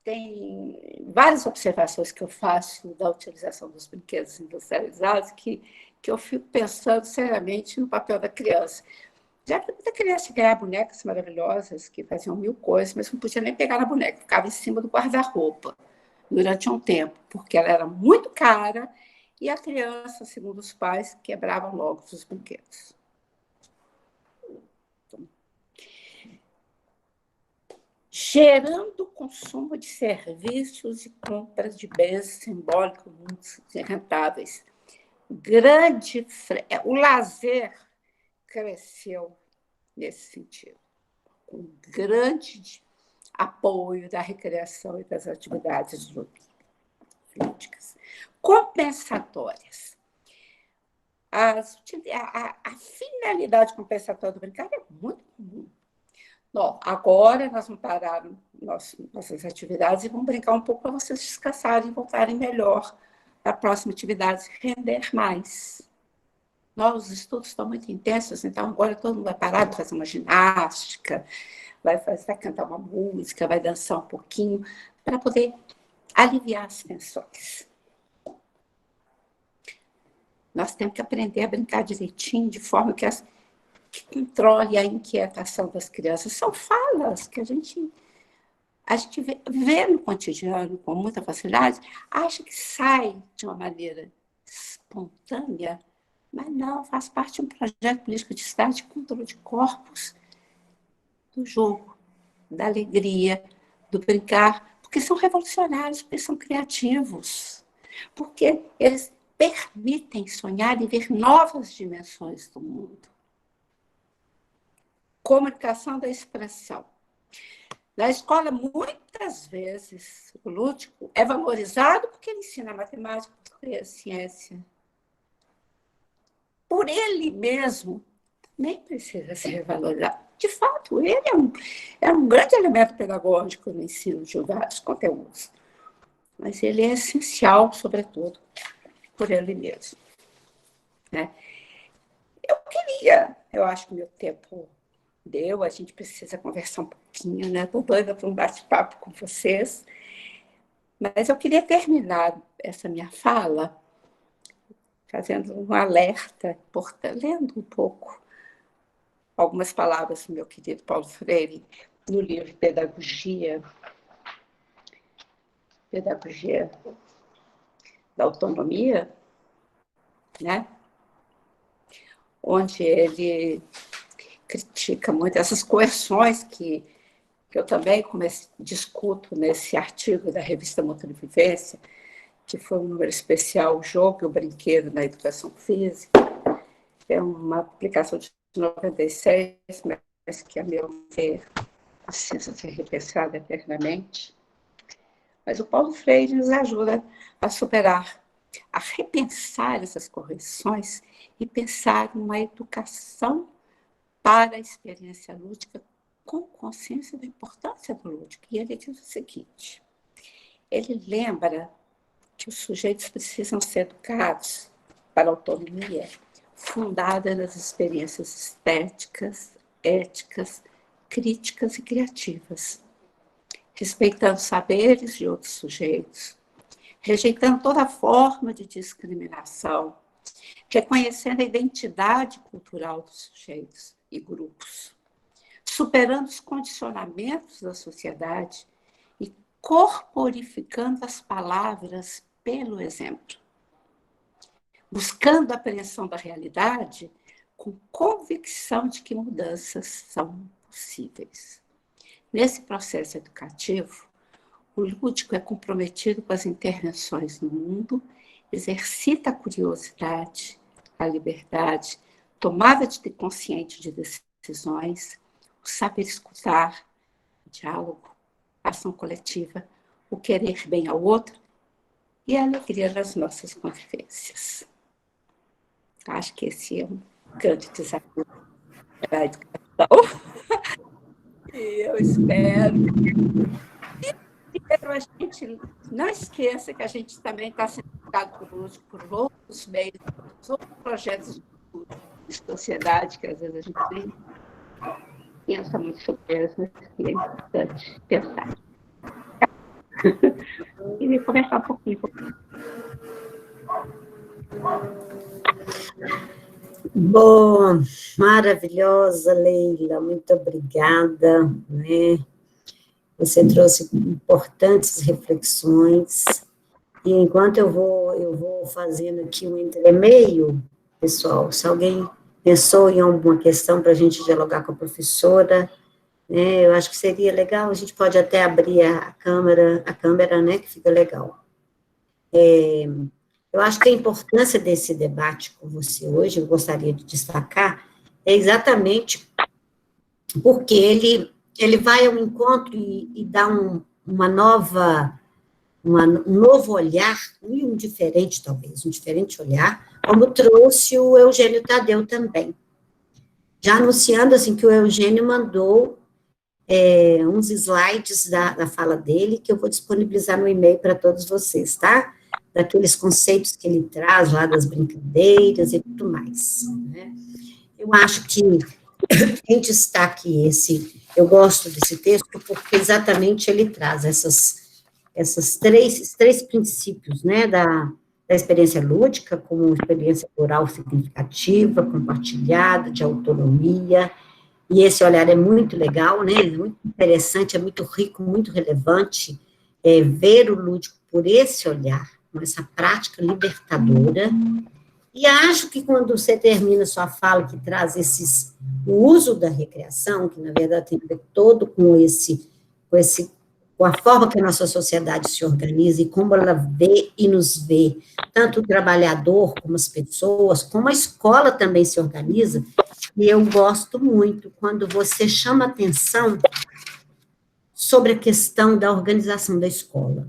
tem várias observações que eu faço da utilização dos brinquedos industrializados que eu fico pensando seriamente no papel da criança. Já que muita criança ganhava bonecas maravilhosas que faziam mil coisas, mas não podia nem pegar na boneca, ficava em cima do guarda-roupa durante um tempo, porque ela era muito cara e a criança, segundo os pais, quebrava logo os brinquedos. Gerando o consumo de serviços e compras de bens simbólicos muito rentáveis. O lazer cresceu nesse sentido, com grande apoio da recreação e das atividades lúdicas. Compensatórias. A finalidade compensatória do brincar é muito comum. Bom, agora nós vamos parar nossas atividades e vamos brincar um pouco para vocês descansarem e voltarem melhor para a próxima atividade, render mais. Os estudos estão muito intensos, então agora todo mundo vai parar de fazer uma ginástica, vai cantar uma música, vai dançar um pouquinho, para poder aliviar as tensões. Nós temos que aprender a brincar direitinho, de forma que controle a inquietação das crianças. São falas que a gente vê no cotidiano com muita facilidade, acha que sai de uma maneira espontânea, mas não, faz parte de um projeto político de Estado de controle de corpos, do jogo, da alegria, do brincar, porque são revolucionários, porque são criativos, porque eles permitem sonhar e ver novas dimensões do mundo. Comunicação da expressão. Na escola, muitas vezes, o lúdico é valorizado porque ele ensina matemática, português, ciência. Por ele mesmo, nem precisa ser valorizado. De fato, ele é um grande elemento pedagógico no ensino de vários conteúdos. Mas ele é essencial, sobretudo, por ele mesmo. Né? Eu acho que meu tempo deu, a gente precisa conversar um pouquinho, né? Estou doida para um bate-papo com vocês. Mas eu queria terminar essa minha fala fazendo um alerta, lendo um pouco algumas palavras do meu querido Paulo Freire, no livro Pedagogia da Autonomia, né? Onde ele critica muito essas coerções que que eu também discuto nesse artigo da revista Motor e Vivência, que foi um número especial, o jogo e o brinquedo na educação física. É uma publicação de 96, mas que, a meu ver, precisa ser repensada eternamente. Mas o Paulo Freire nos ajuda a superar, a repensar essas correções e pensar numa educação para a experiência lúdica com consciência da importância do lúdico. E ele diz o seguinte, ele lembra que os sujeitos precisam ser educados para a autonomia fundada nas experiências estéticas, éticas, críticas e criativas, respeitando saberes de outros sujeitos, rejeitando toda forma de discriminação, reconhecendo a identidade cultural dos sujeitos e grupos, superando os condicionamentos da sociedade e corporificando as palavras pelo exemplo, buscando a apreensão da realidade com convicção de que mudanças são possíveis. Nesse processo educativo, o lúdico é comprometido com as intervenções no mundo, exercita a curiosidade, a liberdade, tomada de consciente de decisões, o saber escutar, o diálogo, a ação coletiva, o querer bem ao outro e a alegria das nossas convivências. Acho que esse é um grande desafio da educação. E eu espero. A gente não esqueça que a gente também está sendo educado por outros meios, por outros projetos de sociedade, que às vezes a gente nem pensa muito sobre eles, mas que é importante pensar. E conversar um pouquinho. Bom, maravilhosa, Leila, muito obrigada, né? Você trouxe importantes reflexões, e enquanto eu vou fazendo aqui um entremeio, pessoal, se alguém pensou em alguma questão para a gente dialogar com a professora, né, eu acho que seria legal, a gente pode até abrir a câmera, né, que fica legal. Eu acho que a importância desse debate com você hoje, eu gostaria de destacar, é exatamente porque ele vai ao encontro e dá um novo olhar, e um diferente, talvez, um diferente olhar, como trouxe o Eugênio Tadeu também. Já anunciando, assim, que o Eugênio mandou uns slides da fala dele, que eu vou disponibilizar no e-mail para todos vocês, tá? Daqueles conceitos que ele traz lá das brincadeiras e tudo mais, né? Eu acho que em destaque eu gosto desse texto porque exatamente ele traz esses três princípios, né, da experiência lúdica, como experiência oral significativa, compartilhada, de autonomia, e esse olhar é muito legal, né, é muito interessante, é muito rico, muito relevante, ver o lúdico por esse olhar, com essa prática libertadora. E acho que quando você termina sua fala, que traz o uso da recreação, que na verdade tem a ver todo com a forma que a nossa sociedade se organiza e como ela vê e nos vê, tanto o trabalhador como as pessoas, como a escola também se organiza, e eu gosto muito quando você chama atenção sobre a questão da organização da escola,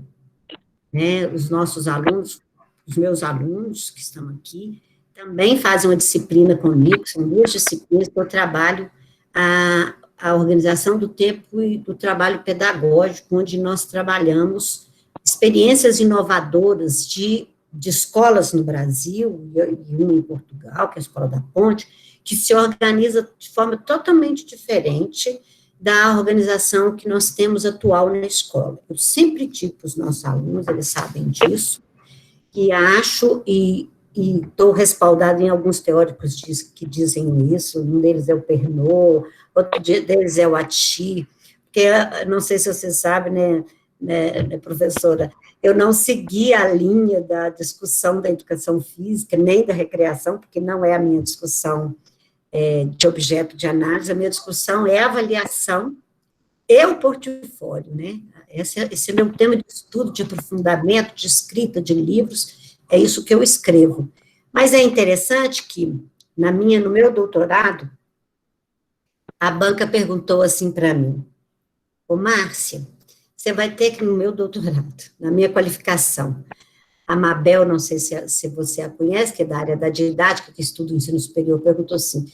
né? Os nossos alunos, os meus alunos que estão aqui, também fazem uma disciplina comigo, são 2 disciplinas que eu trabalho a organização do tempo e do trabalho pedagógico, onde nós trabalhamos experiências inovadoras de escolas no Brasil, e uma em Portugal, que é a Escola da Ponte, que se organiza de forma totalmente diferente da organização que nós temos atual na escola. Eu sempre digo para os nossos alunos, eles sabem disso, que acho, e estou respaldado em alguns teóricos que dizem isso, um deles é o Pernod, outro deles é o Ati, porque, não sei se você sabe, né, professora, eu não segui a linha da discussão da educação física, nem da recreação, porque não é a minha discussão de objeto de análise, a minha discussão é a avaliação e o portfólio, né? Esse é meu tema de estudo, de aprofundamento, de escrita de livros, é isso que eu escrevo. Mas é interessante que, no meu doutorado, a banca perguntou assim para mim, ô Márcia, você vai ter que, no meu doutorado, na minha qualificação, a Mabel, não sei se você a conhece, que é da área da didática, que estuda o ensino superior, perguntou assim,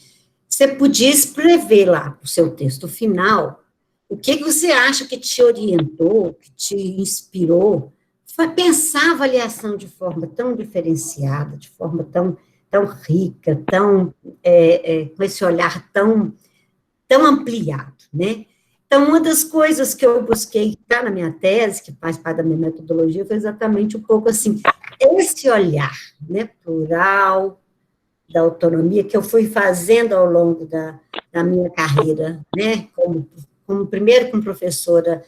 você podia escrever lá o seu texto final, o que você acha que te orientou, que te inspirou, foi pensar a avaliação de forma tão diferenciada, de forma tão rica, com esse olhar tão ampliado, né? Então, uma das coisas que eu busquei tá na minha tese, que faz parte da minha metodologia, foi exatamente um pouco assim, esse olhar, né, plural, da autonomia, que eu fui fazendo ao longo da minha carreira, né, primeiro como professora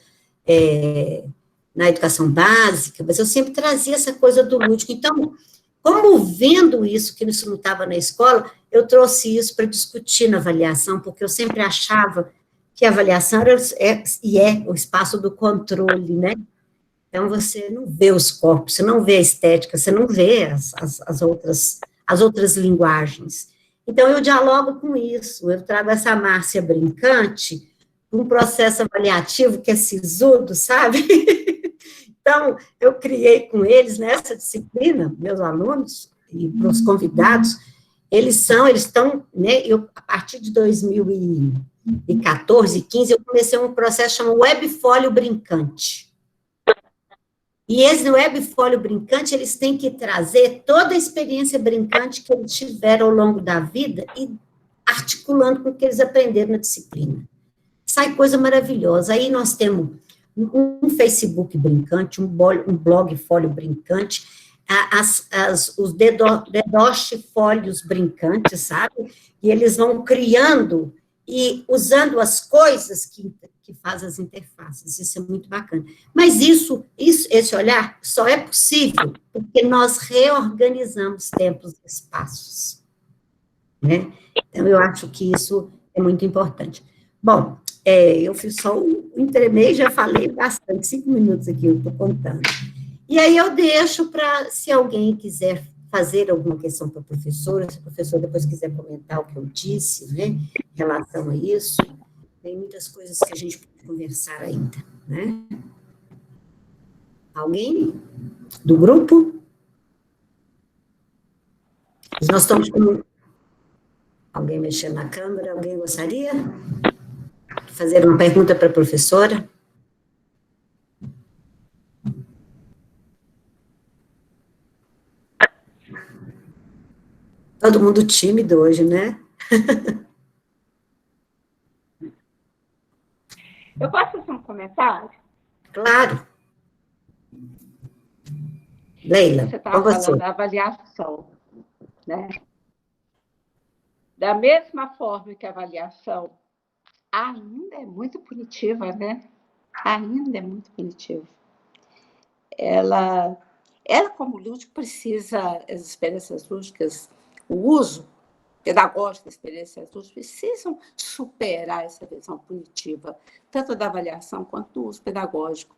na educação básica, mas eu sempre trazia essa coisa do lúdico. Então, como vendo isso, que isso não estava na escola, eu trouxe isso para discutir na avaliação, porque eu sempre achava que a avaliação é o espaço do controle, né? Então, você não vê os corpos, você não vê a estética, você não vê as outras linguagens. Então, eu dialogo com isso, eu trago essa Márcia brincante, um processo avaliativo que é sisudo, sabe? Então, eu criei com eles, nessa disciplina, meus alunos e para os convidados, eles estão, né, a partir de 2014, 15, eu comecei um processo chamado Webfólio Brincante. E esse Webfólio Brincante, eles têm que trazer toda a experiência brincante que eles tiveram ao longo da vida e articulando com o que eles aprenderam na disciplina. Sai coisa maravilhosa. Aí nós temos um Facebook brincante, um blog fólio brincante, os dedoche fólios brincantes, sabe? E eles vão criando e usando as coisas que fazem as interfaces. Isso é muito bacana. Mas esse olhar só é possível porque nós reorganizamos tempos e espaços, né? Então, eu acho que isso é muito importante. Bom, eu fiz só entremei, já falei bastante, 5 minutos aqui, eu estou contando. E aí eu deixo para, se alguém quiser fazer alguma questão para a professora, se a professora depois quiser comentar o que eu disse, né, em relação a isso, tem muitas coisas que a gente pode conversar ainda, né? Alguém do grupo? Nós estamos com... Alguém mexendo na câmera? Alguém gostaria de fazer uma pergunta para a professora? Todo mundo tímido hoje, né? Eu posso fazer um comentário? Claro. Leila, você estava falando da avaliação, né? Da mesma forma que a avaliação ainda é muito punitiva, né? Ainda é muito punitiva. Ela como lúdico, precisa, as experiências lúdicas, o uso pedagógico das experiências lúdicas, precisam superar essa visão punitiva, tanto da avaliação quanto do uso pedagógico.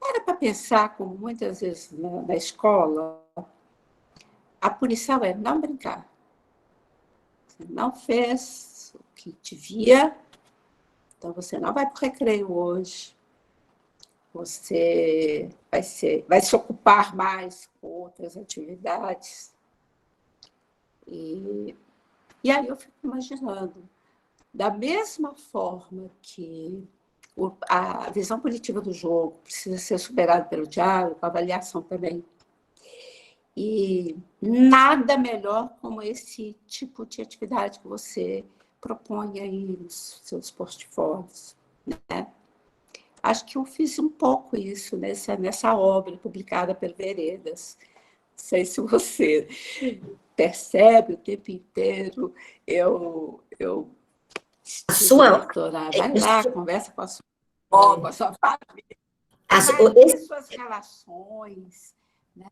Era para pensar, como muitas vezes na escola, a punição é não brincar. Você não fez o que devia, então você não vai para o recreio hoje. Você vai se ocupar mais com outras atividades. E aí eu fico imaginando, da mesma forma que a visão punitiva do jogo precisa ser superada pelo diálogo, a avaliação também. E nada melhor como esse tipo de atividade que você propõe aí nos seus portfólios, né? Acho que eu fiz um pouco isso nessa obra publicada pelo Veredas. Não sei se você percebe o tempo inteiro. A sua... Vai lá, conversa com a sua família. Avalie suas relações. Né?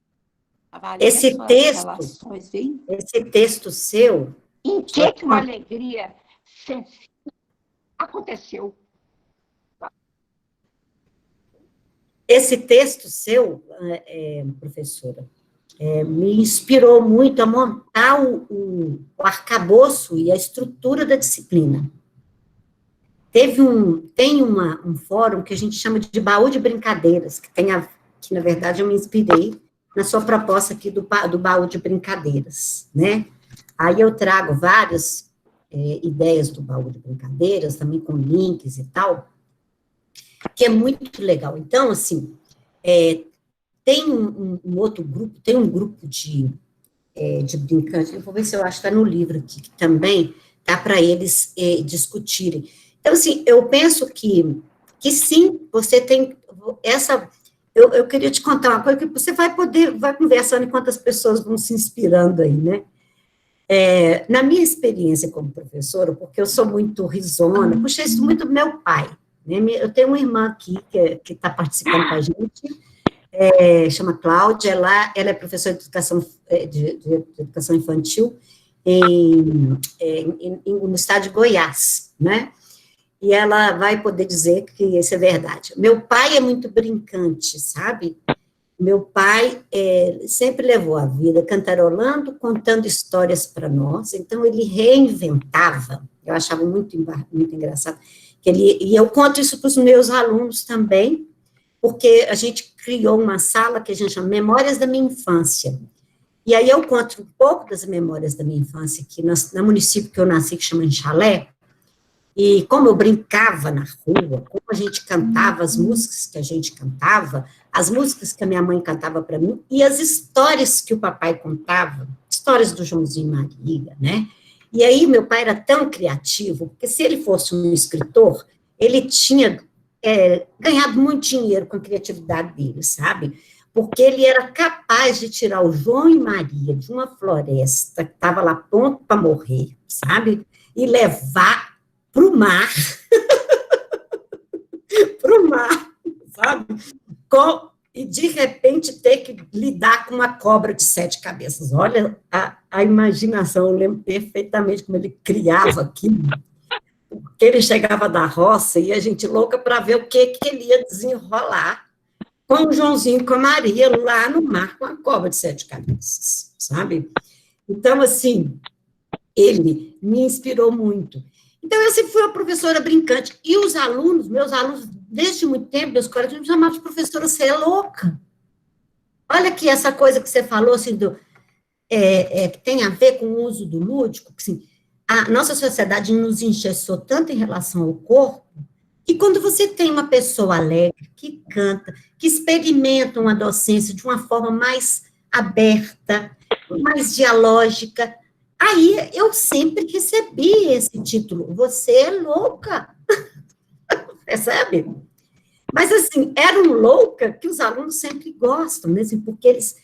Avalie esse suas texto, relações. Vem. Esse texto seu... Em que uma alegria aconteceu? esse texto seu, professora, me inspirou muito a montar o arcabouço e a estrutura da disciplina. Tem um fórum que a gente chama de baú de brincadeiras, que na verdade eu me inspirei na sua proposta aqui do baú de brincadeiras, né? Aí eu trago várias ideias do baú de brincadeiras, também com links e tal, que é muito legal. Então, assim, tem um outro grupo, tem um grupo de brincantes, eu vou ver se eu acho que está no livro aqui, que também dá para eles discutirem. Então, assim, eu penso que sim, você tem essa... Eu queria te contar uma coisa, que você vai conversando enquanto as pessoas vão se inspirando aí, né? Na minha experiência como professora, porque eu sou muito risona, puxei isso muito do meu pai, né? Eu tenho uma irmã aqui que está participando com a gente, chama Cláudia, ela é professora de educação infantil no estado de Goiás, né? E ela vai poder dizer que isso é verdade. Meu pai é muito brincante, sabe? Meu pai sempre levou a vida cantarolando, contando histórias para nós, então ele reinventava, eu achava muito engraçado, e eu conto isso para os meus alunos também, porque a gente criou uma sala que a gente chama Memórias da Minha Infância, e aí eu conto um pouco das memórias da minha infância, que no município que eu nasci, que chama Chalé, e como eu brincava na rua, como a gente cantava as músicas que a gente cantava, as músicas que a minha mãe cantava para mim, e as histórias que o papai contava, histórias do Joãozinho e Maria, né? E aí meu pai era tão criativo, porque se ele fosse um escritor, ele tinha ganhado muito dinheiro com a criatividade dele, sabe? Porque ele era capaz de tirar o João e Maria de uma floresta que estava lá pronto para morrer, sabe? E levar para o mar, sabe? E, de repente, ter que lidar com uma cobra de 7 cabeças. Olha a imaginação, eu lembro perfeitamente como ele criava aquilo, porque ele chegava da roça e a gente louca para ver o que ele ia desenrolar com o Joãozinho e com a Maria lá no mar com a cobra de 7 cabeças, sabe? Então, assim, ele me inspirou muito. Então, eu sempre fui uma professora brincante. E os alunos, meus alunos, desde muito tempo, meus colegas, me chamavam de professora, você é louca. Olha aqui essa coisa que você falou, assim, que tem a ver com o uso do lúdico, que, assim, a nossa sociedade nos engessou tanto em relação ao corpo, que quando você tem uma pessoa alegre, que canta, que experimenta uma docência de uma forma mais aberta, mais dialógica, aí eu sempre recebi esse título, você é louca, percebe? Mas, assim, era um louca que os alunos sempre gostam, né? Assim, porque eles,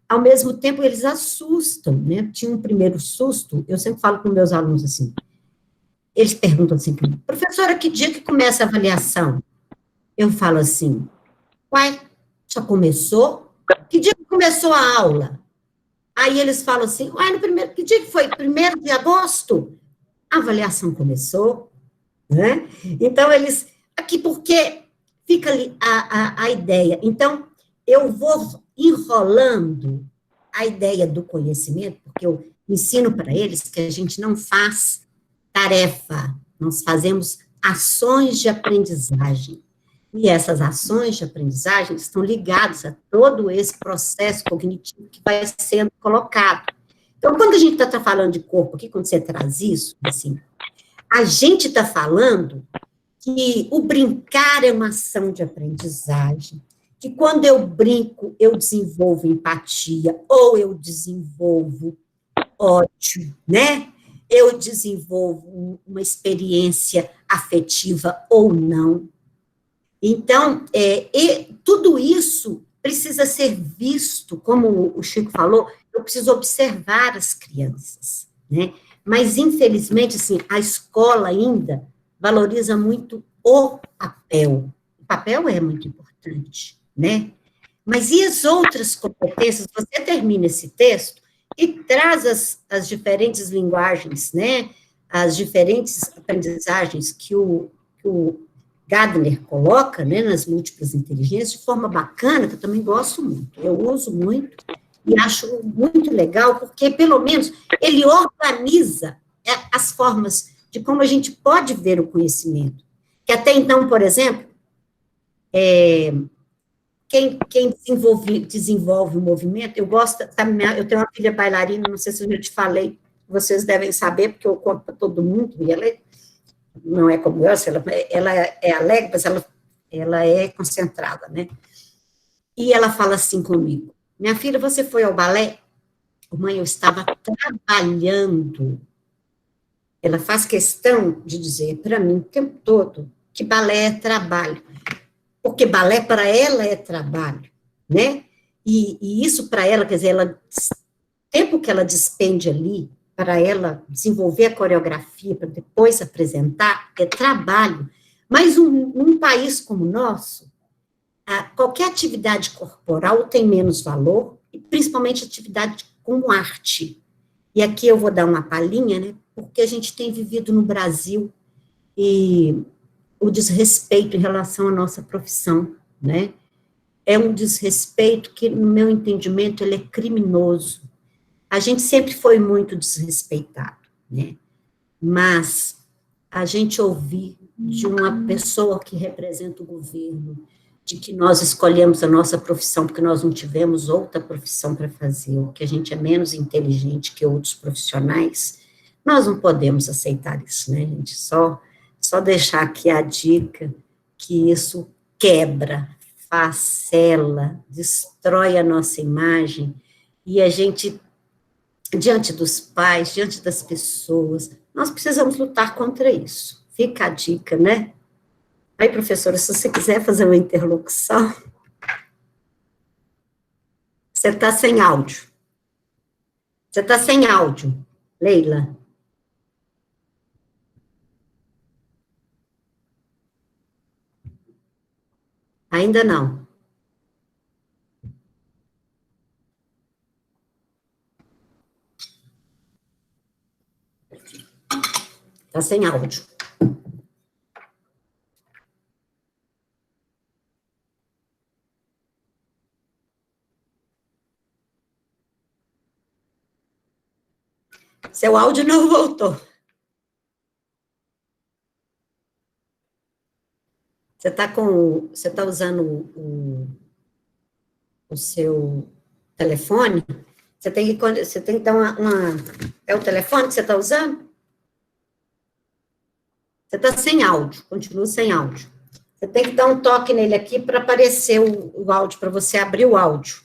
ao mesmo tempo, eles assustam, né? Tinha um primeiro susto, eu sempre falo com meus alunos assim, eles perguntam assim, professora, que dia que começa a avaliação? Eu falo assim, uai, já começou? Que dia que começou a aula? Aí eles falam assim, uai, que dia que foi? 1º de agosto? A avaliação começou, né? Então, aqui, porque fica ali a ideia. Então, eu vou enrolando a ideia do conhecimento, porque eu ensino para eles que a gente não faz tarefa, nós fazemos ações de aprendizagem. E essas ações de aprendizagem estão ligadas a todo esse processo cognitivo que vai sendo colocado. Então, quando a gente está falando de corpo aqui, quando você traz isso, assim, a gente está falando que o brincar é uma ação de aprendizagem, que quando eu brinco, eu desenvolvo empatia, ou eu desenvolvo ódio, né? Eu desenvolvo uma experiência afetiva ou não. Então, tudo isso precisa ser visto, como o Chico falou, eu preciso observar as crianças, né? Mas, infelizmente, assim, a escola ainda valoriza muito o papel. O papel é muito importante, né? Mas e as outras competências? Você termina esse texto e traz as diferentes linguagens, né? As diferentes aprendizagens que o Gardner coloca, né, nas múltiplas inteligências, de forma bacana, que eu também gosto muito. Eu uso muito e acho muito legal, porque, pelo menos, ele organiza as formas de como a gente pode ver o conhecimento. Que até então, por exemplo, quem desenvolve o movimento, eu gosto, eu tenho uma filha bailarina, não sei se eu já te falei, vocês devem saber, porque eu conto para todo mundo, e ela não é como eu, ela é alegre, mas ela é concentrada, né? E ela fala assim comigo, minha filha, você foi ao balé? Mãe, eu estava trabalhando. Ela faz questão de dizer para mim o tempo todo que balé é trabalho, porque balé para ela é trabalho, né? E isso para ela, quer dizer, o tempo que ela despende ali para ela desenvolver a coreografia, para depois apresentar, é trabalho. Mas num país como o nosso, qualquer atividade corporal tem menos valor, principalmente atividade como arte. E aqui eu vou dar uma palhinha, né, porque a gente tem vivido no Brasil e o desrespeito em relação à nossa profissão, né? É um desrespeito que, no meu entendimento, ele é criminoso. A gente sempre foi muito desrespeitado, né? Mas a gente ouvir de uma pessoa que representa o governo, de que nós escolhemos a nossa profissão porque nós não tivemos outra profissão para fazer, ou que a gente é menos inteligente que outros profissionais, nós não podemos aceitar isso, né, gente? Só deixar aqui a dica que isso quebra, facela, destrói a nossa imagem, e a gente, diante dos pais, diante das pessoas, nós precisamos lutar contra isso. Fica a dica, né? Aí, professora, se você quiser fazer uma interlocução, você está sem áudio. Você está sem áudio, Leila. Ainda não. Está sem áudio. Seu áudio não voltou. Você está usando o seu telefone? Você tem que dar é o telefone que você está usando? Você está sem áudio, continua sem áudio. Você tem que dar um toque nele aqui para aparecer o áudio, para você abrir o áudio.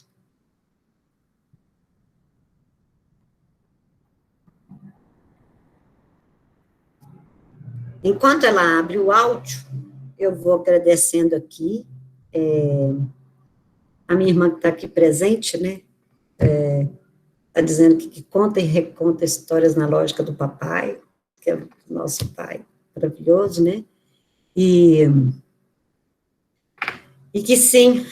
Enquanto ela abre o áudio, eu vou agradecendo aqui a minha irmã que está aqui presente, né? Está dizendo que conta e reconta histórias na lógica do papai, que é o nosso pai maravilhoso, né? E que sim,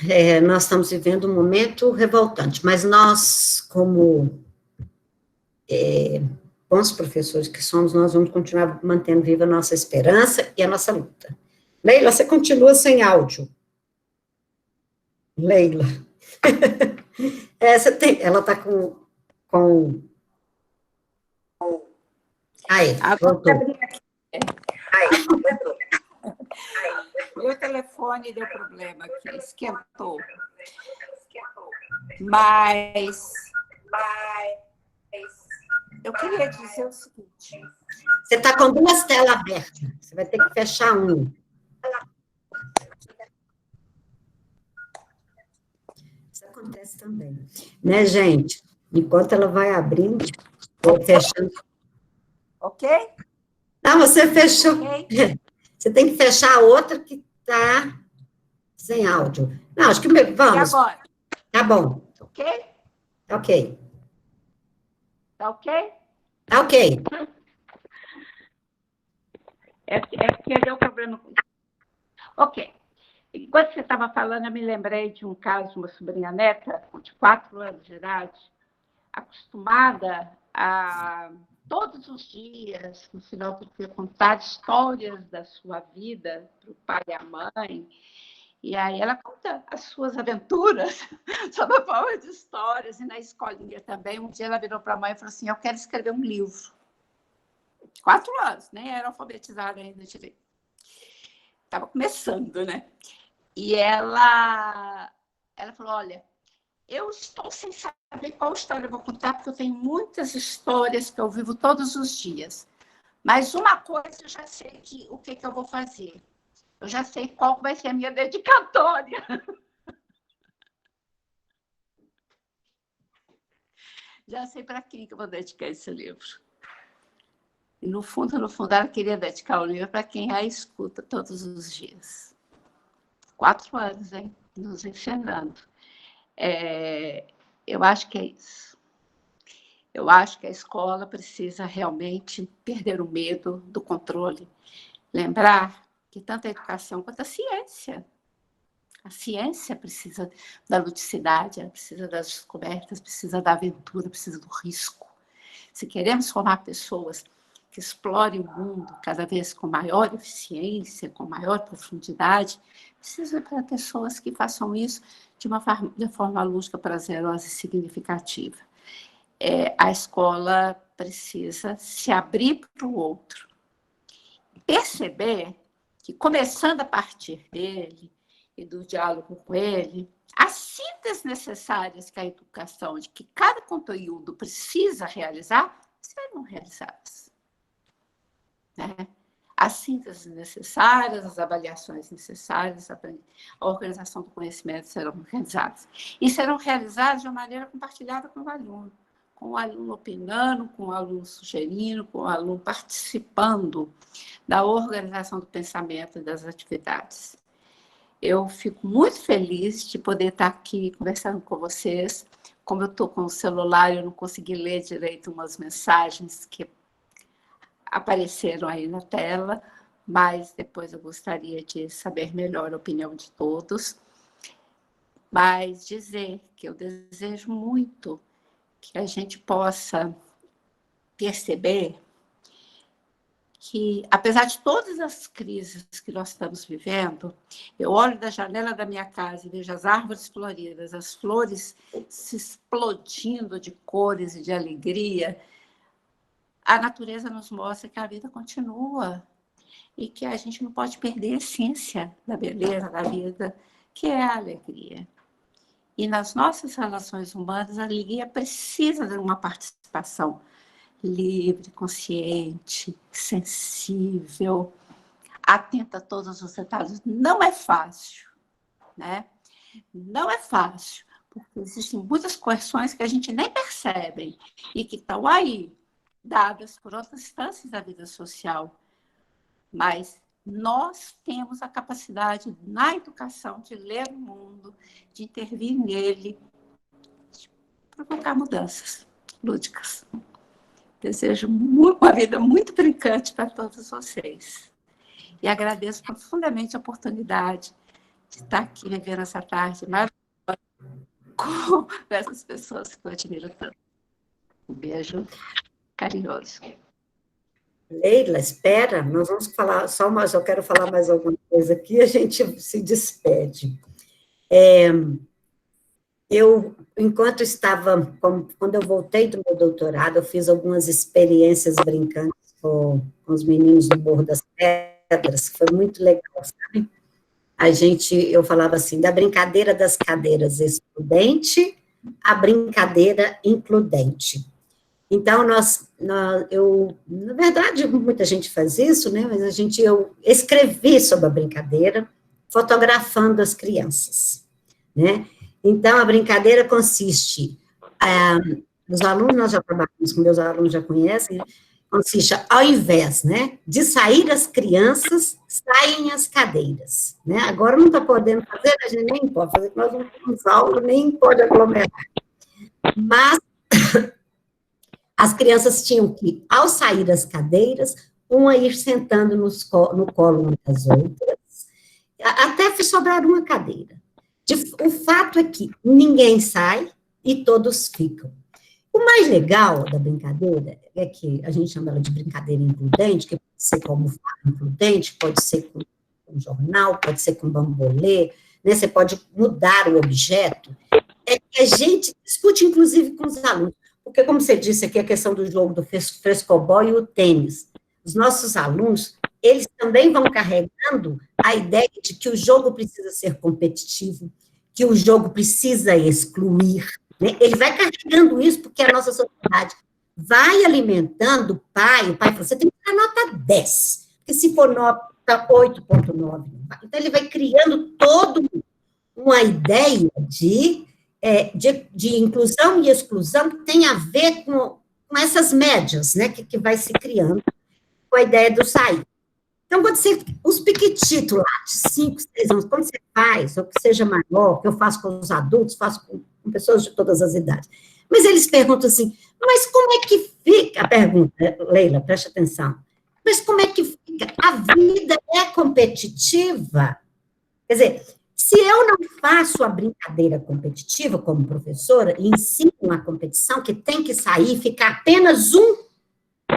nós estamos vivendo um momento revoltante, mas nós, como bons professores que somos, nós vamos continuar mantendo viva a nossa esperança e a nossa luta. Leila, você continua sem áudio. Leila. Ela está com... Aí, voltou. Aí, voltou. Meu telefone deu problema aqui, esquentou. Mas eu queria dizer o seguinte. Você está com duas telas abertas. Você vai ter que fechar uma. Isso acontece também. Né, gente? Enquanto ela vai abrindo, vou fechando. Ok? Não, você fechou. Okay. Você tem que fechar a outra que está sem áudio. Não, acho que vamos. E agora? Tá bom. Ok? Ok. Tá ok? Tá ok. É porque deu problema. Ok. Enquanto você estava falando, eu me lembrei de um caso de uma sobrinha neta, de 4 anos de idade. acostumada a, todos os dias, no final do dia, contar histórias da sua vida para o pai e a mãe. E aí ela conta as suas aventuras sob a forma de histórias. E na escolinha também, um dia ela virou para a mãe e falou assim, eu quero escrever um livro. 4 anos, nem era alfabetizada ainda direito. Estava começando, né? E ela falou, olha, eu estou sem saber qual história eu vou contar, porque eu tenho muitas histórias que eu vivo todos os dias. Mas uma coisa eu já sei o que eu vou fazer. Eu já sei qual vai ser a minha dedicatória. Já sei para quem que eu vou dedicar esse livro. E, no fundo, ela queria dedicar o livro para quem a escuta todos os dias. 4 anos, hein? Nos ensinando. Eu acho que é isso. Eu acho que a escola precisa realmente perder o medo do controle. Lembrar que tanto a educação quanto a ciência precisa da ludicidade, ela precisa das descobertas, precisa da aventura, precisa do risco. Se queremos formar pessoas que explorem o mundo cada vez com maior eficiência, com maior profundidade, precisa para pessoas que façam isso de forma lúdica, prazerosa e significativa. A escola precisa se abrir para o outro, perceber que, começando a partir dele e do diálogo com ele, as sínteses necessárias que a educação, de que cada conteúdo precisa realizar, serão realizadas. Né? As sínteses necessárias, as avaliações necessárias, a organização do conhecimento serão realizadas. E serão realizadas de uma maneira compartilhada com o aluno opinando, com o aluno sugerindo, com o aluno participando da organização do pensamento e das atividades. Eu fico muito feliz de poder estar aqui conversando com vocês. Como eu estou com o celular, eu não consegui ler direito umas mensagens que apareceram aí na tela, mas depois eu gostaria de saber melhor a opinião de todos. Mas dizer que eu desejo muito que a gente possa perceber que, apesar de todas as crises que nós estamos vivendo, eu olho da janela da minha casa e vejo as árvores floridas, as flores se explodindo de cores e de alegria. A natureza nos mostra que a vida continua e que a gente não pode perder a essência da beleza da vida, que é a alegria. E nas nossas relações humanas, a alegria precisa de uma participação livre, consciente, sensível, atenta a todos os detalhes. Não é fácil, né? Não é fácil, porque existem muitas questões que a gente nem percebe e que estão aí, dadas por outras instâncias da vida social. Mas nós temos a capacidade, na educação, de ler o mundo, de intervir nele, de provocar mudanças lúdicas. Desejo uma vida muito brincante para todos vocês. E agradeço profundamente a oportunidade de estar aqui vivendo essa tarde maravilhosa com essas pessoas que eu admiro tanto. Um beijo carinhoso. Leila, espera, nós vamos falar só mais, eu quero falar mais alguma coisa aqui, a gente se despede. Enquanto estava, quando eu voltei do meu doutorado, eu fiz algumas experiências brincando com os meninos do Morro das Pedras, que foi muito legal, sabe? Eu falava assim, da brincadeira das cadeiras excludente à brincadeira includente. Então, na verdade, muita gente faz isso, né? Mas eu escrevi sobre a brincadeira, fotografando as crianças, né? Então, a brincadeira consiste, os alunos, nós já trabalhamos com meus alunos, já conhecem, né? Consiste, ao invés, né, de sair as crianças, saem as cadeiras, né? Agora não está podendo fazer, a gente nem pode fazer, nós não temos aula, nem pode aglomerar. Mas as crianças tinham que, ao sair das cadeiras, uma ir sentando no colo umas das outras, até sobrar uma cadeira. O fato é que ninguém sai e todos ficam. O mais legal da brincadeira é que a gente chama ela de brincadeira includente, que pode ser com almofada includente, pode ser com um jornal, pode ser com bambolê, né? Você pode mudar o objeto. É que a gente discute, inclusive, com os alunos, porque, como você disse aqui, a questão do jogo do frescobol e o tênis. Os nossos alunos, eles também vão carregando a ideia de que o jogo precisa ser competitivo, que o jogo precisa excluir, né? Ele vai carregando isso porque a nossa sociedade vai alimentando o pai fala, você tem que dar nota 10, porque se for nota 8,9, então ele vai criando toda uma ideia de inclusão e exclusão que tem a ver com essas médias, né, que vai se criando com a ideia do sair. Então, quando você, os piquititos lá, de 5, 6 anos, quando você faz, ou que seja maior, que eu faço com os adultos, faço com pessoas de todas as idades, mas eles perguntam assim, mas como é que fica, a pergunta, Leila, preste atenção, mas como é que fica? A vida é competitiva? Quer dizer, se eu não faço a brincadeira competitiva como professora, e ensino a competição, que tem que sair e ficar apenas um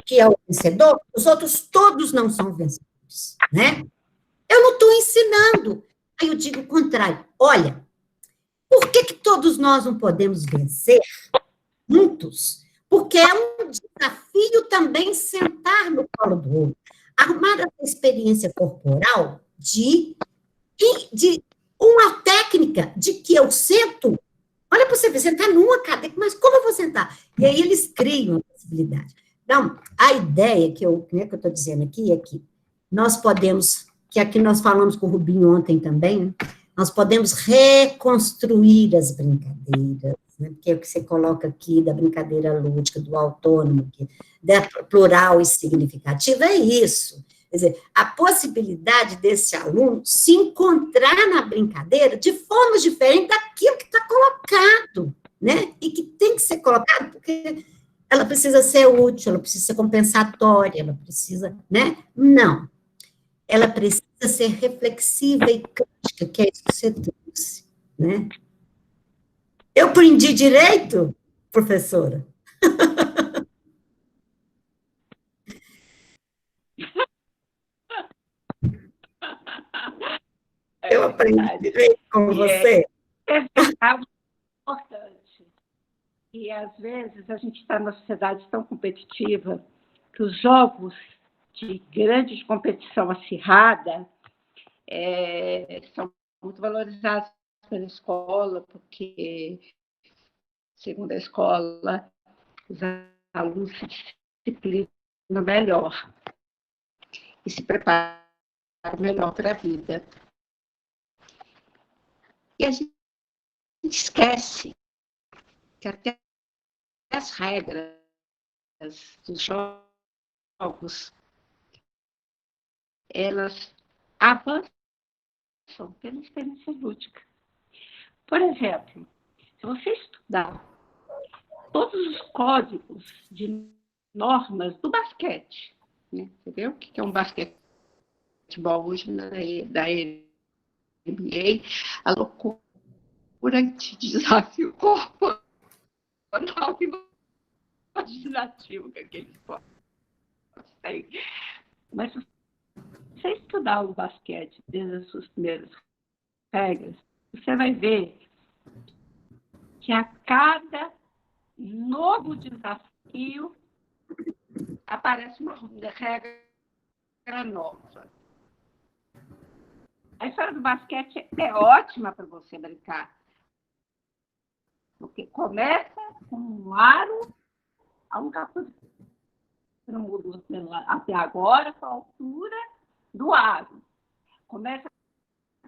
que é o vencedor, os outros todos não são vencedores, né? Eu não estou ensinando. Aí eu digo o contrário. Olha, por que todos nós não podemos vencer juntos? Porque é um desafio também sentar no colo do outro. Arrumar essa experiência corporal de uma técnica de que eu sento, olha para você ver, sentar numa cadeira, mas como eu vou sentar? E aí eles criam a possibilidade. Então, a ideia que eu estou dizendo aqui é que nós podemos, que aqui nós falamos com o Rubinho ontem também, nós podemos reconstruir as brincadeiras, né? Porque é o que você coloca aqui da brincadeira lúdica, do autônomo, da plural e significativa, é isso. Quer dizer, a possibilidade desse aluno se encontrar na brincadeira de formas diferentes daquilo que está colocado, né? E que tem que ser colocado, porque ela precisa ser útil, ela precisa ser compensatória, ela precisa, né? Não. Ela precisa ser reflexiva e crítica, que é isso que você trouxe, né? Eu aprendi direito, professora? Eu aprendi direito com você? É algo importante. E, às vezes, a gente está numa sociedade tão competitiva que os jogos de grande competição acirrada são muito valorizados pela escola, porque, segundo a escola, os alunos se disciplinam melhor e se preparam melhor para a vida. E a gente esquece que até as regras dos jogos, elas avançam pela experiência lúdica. Por exemplo, se você estudar todos os códigos de normas do basquete, né? Você vê o que é um basquetebol hoje da NBA, a loucura de desafio corporal e imaginativo que aquele esporte tem. Mas se você estudar o basquete desde as suas primeiras regras, você vai ver que a cada novo desafio aparece uma regra nova. A história do basquete é ótima para você brincar, porque começa com um aro, a única coisa que não mudou até agora foi a altura do aro. Começa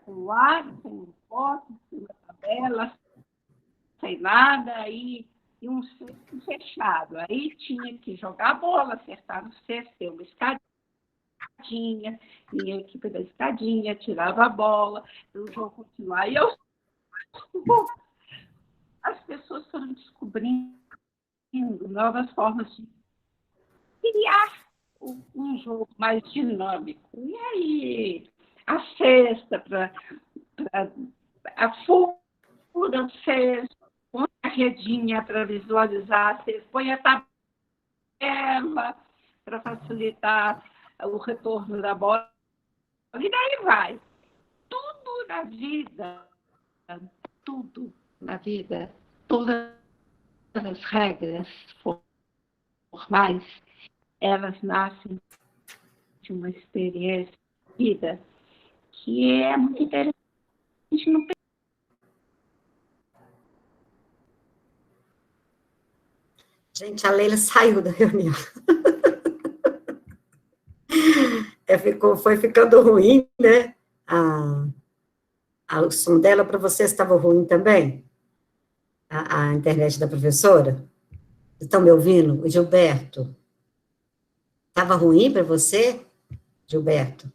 com o aro, sem um pote, sem uma tabela, sem nada, e um cesto fechado. Aí tinha que jogar a bola, acertar no cesto, ter uma escadinha, minha equipe da escadinha, tirava a bola, o jogo continuava. E as pessoas foram descobrindo novas formas de criar um jogo mais dinâmico. E aí, a cesta, a fura, o cesto, põe a redinha para visualizar, você põe a tabela para facilitar o retorno da bola, e daí vai. Tudo na vida, todas as regras formais, elas nascem de uma experiência de vida que é muito interessante. A gente não. Gente, a Leila saiu da reunião. Foi ficando ruim, né? O som dela para você estava ruim também? A internet da professora? Estão me ouvindo? O Gilberto? Estava ruim para você, Gilberto?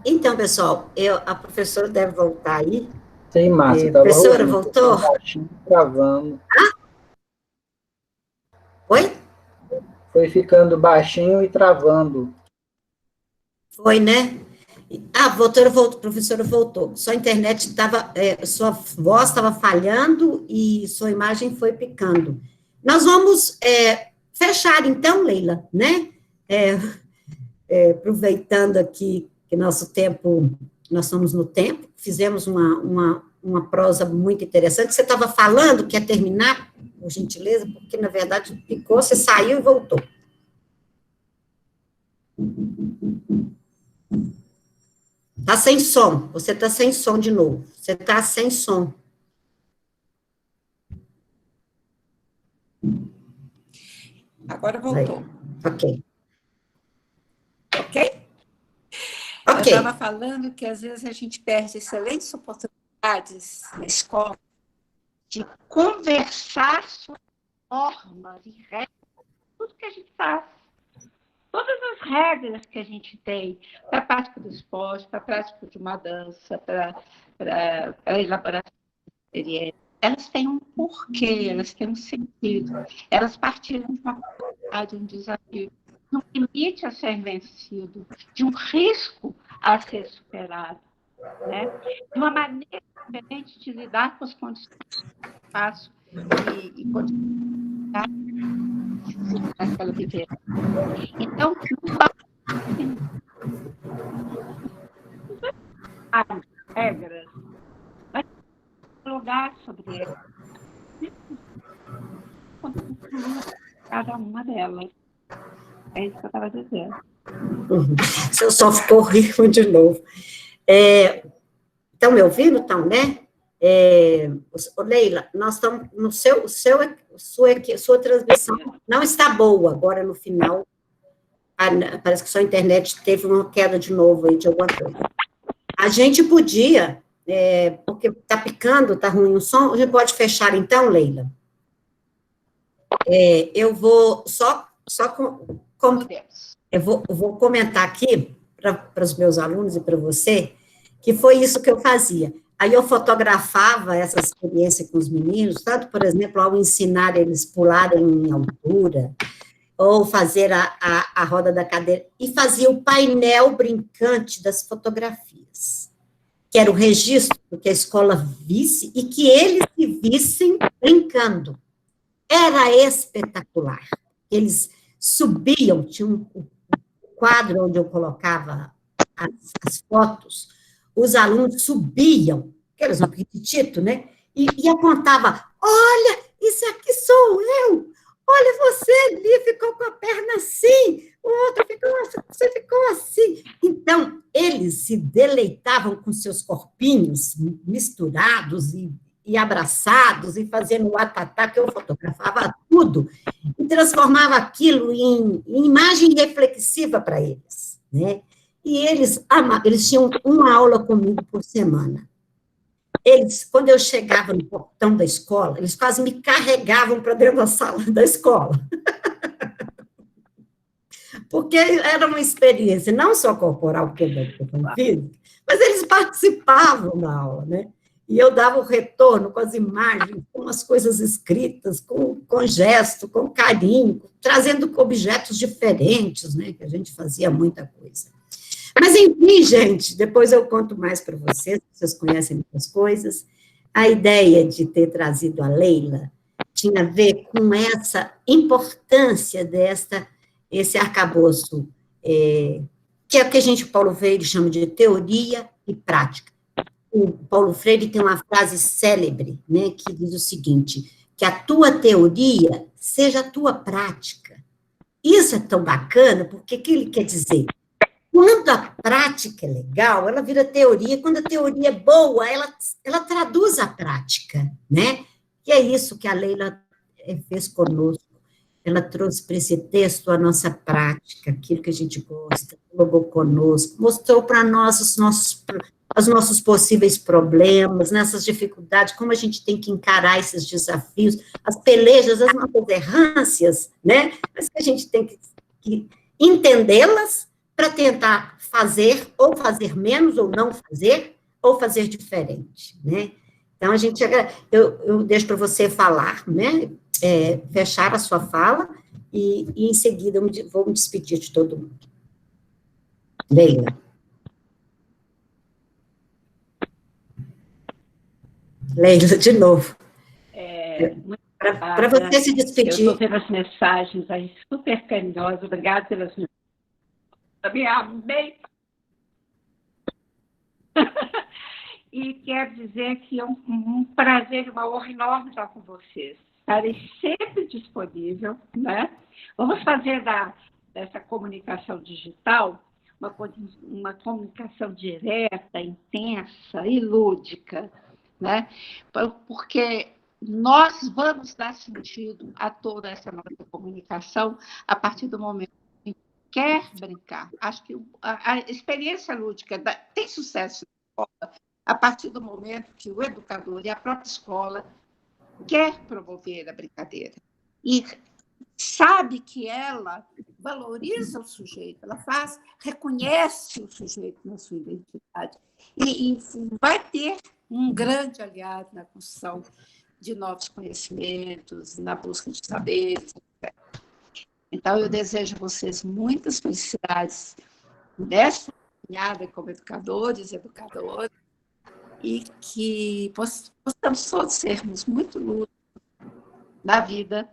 Então, pessoal, a professora deve voltar aí. Sim, Márcia. Professora, voltou? Travando. Oi? Foi ficando baixinho e travando. Foi, né? Professora voltou. Sua internet estava, sua voz estava falhando e sua imagem foi picando. Nós vamos fechar, então, Leila, né? Aproveitando aqui que nosso tempo, nós estamos no tempo, fizemos uma prosa muito interessante. Você estava falando que ia terminar, por gentileza, porque, na verdade, picou, você saiu e voltou. Está sem som, você está sem som de novo. Você está sem som. Agora voltou. Ok. Ok? Eu estava falando que, às vezes, a gente perde excelentes oportunidades na escola de conversar sobre normas e regras, tudo que a gente faz. Todas as regras que a gente tem para a prática do esporte, para a prática de uma dança, para a elaboração de experiência, elas têm um porquê, elas têm um sentido. Elas partilham de uma possibilidade, um desafio, de um limite a ser vencido, de um risco a ser superado, né? De uma maneira diferente de lidar com as condições do espaço e condições daquela vivência. Então, as regras, mas dialogar sobre elas, cada uma delas. É isso que eu estava dizendo. Seu som ficou horrível de novo. Estão me ouvindo? Estão, né? Leila, nós estamos no sua transmissão não está boa agora no final. Parece que sua internet teve uma queda de novo aí de alguma coisa. A gente podia, porque está picando, está ruim o som, a gente pode fechar então, Leila? Eu vou eu vou comentar aqui para os meus alunos e para você, que foi isso que eu fazia. Aí eu fotografava essa experiência com os meninos, tanto, por exemplo, ao ensinar eles pularem em altura, ou fazer a roda da cadeira, e fazia o painel brincante das fotografias, que era o registro que a escola visse e que eles se vissem brincando. Era espetacular. Eles subiam, tinha um quadro onde eu colocava as fotos, os alunos subiam, aqueles pequitito, né? E apontava, olha, isso aqui sou eu, olha, você ali ficou com a perna assim, o outro ficou assim, você ficou assim. Então, eles se deleitavam com seus corpinhos misturados e abraçados, e fazendo o atatá, que eu fotografava tudo, e transformava aquilo em imagem reflexiva para eles, né? E eles tinham uma aula comigo por semana. Quando eu chegava no portão da escola, eles quase me carregavam para dentro da sala da escola. Porque era uma experiência, não só corporal, porque é educação física, mas eles participavam da aula, né? E eu dava o retorno com as imagens, com as coisas escritas, com gesto, com carinho, trazendo objetos diferentes, né? Que a gente fazia muita coisa. Mas, enfim, gente, depois eu conto mais para vocês conhecem muitas coisas. a ideia de ter trazido a Leila tinha a ver com essa importância esse arcabouço, que é o que Paulo Freire chama de teoria e prática. O Paulo Freire tem uma frase célebre, né, que diz o seguinte, que a tua teoria seja a tua prática. Isso é tão bacana, porque o que ele quer dizer? Quando a prática é legal, ela vira teoria, quando a teoria é boa, ela traduz a prática, né? E é isso que a Leila fez conosco. Ela trouxe para esse texto a nossa prática, aquilo que a gente gosta, dialogou conosco, mostrou para nós os nossos possíveis problemas, nessas dificuldades, como a gente tem que encarar esses desafios, as pelejas, as nossas errâncias, né? Mas que a gente tem que entendê-las para tentar fazer, ou fazer menos, ou não fazer, ou fazer diferente, né? Então, eu deixo para você falar, né? Fechar a sua fala, e em seguida eu vou me despedir de todo mundo. Leila. Leila, de novo. Para você se despedir. Eu estou vendo as mensagens aí super carinhosas, obrigada pelas mensagens. Também amei. E quero dizer que é um prazer e uma honra enorme estar com vocês. Estarei sempre disponível, né? Vamos fazer dessa comunicação digital uma comunicação direta, intensa e lúdica, né? Porque nós vamos dar sentido a toda essa nossa comunicação a partir do momento que quer brincar. Acho que a experiência lúdica tem sucesso na escola a partir do momento que o educador e a própria escola quer promover a brincadeira e sabe que ela valoriza o sujeito, reconhece o sujeito na sua identidade e vai ter um grande aliado na construção de novos conhecimentos, na busca de saberes, etc. Então, eu desejo a vocês muitas felicidades nessa caminhada como educadores e educadoras, e que possamos todos sermos muito lúcidos na vida,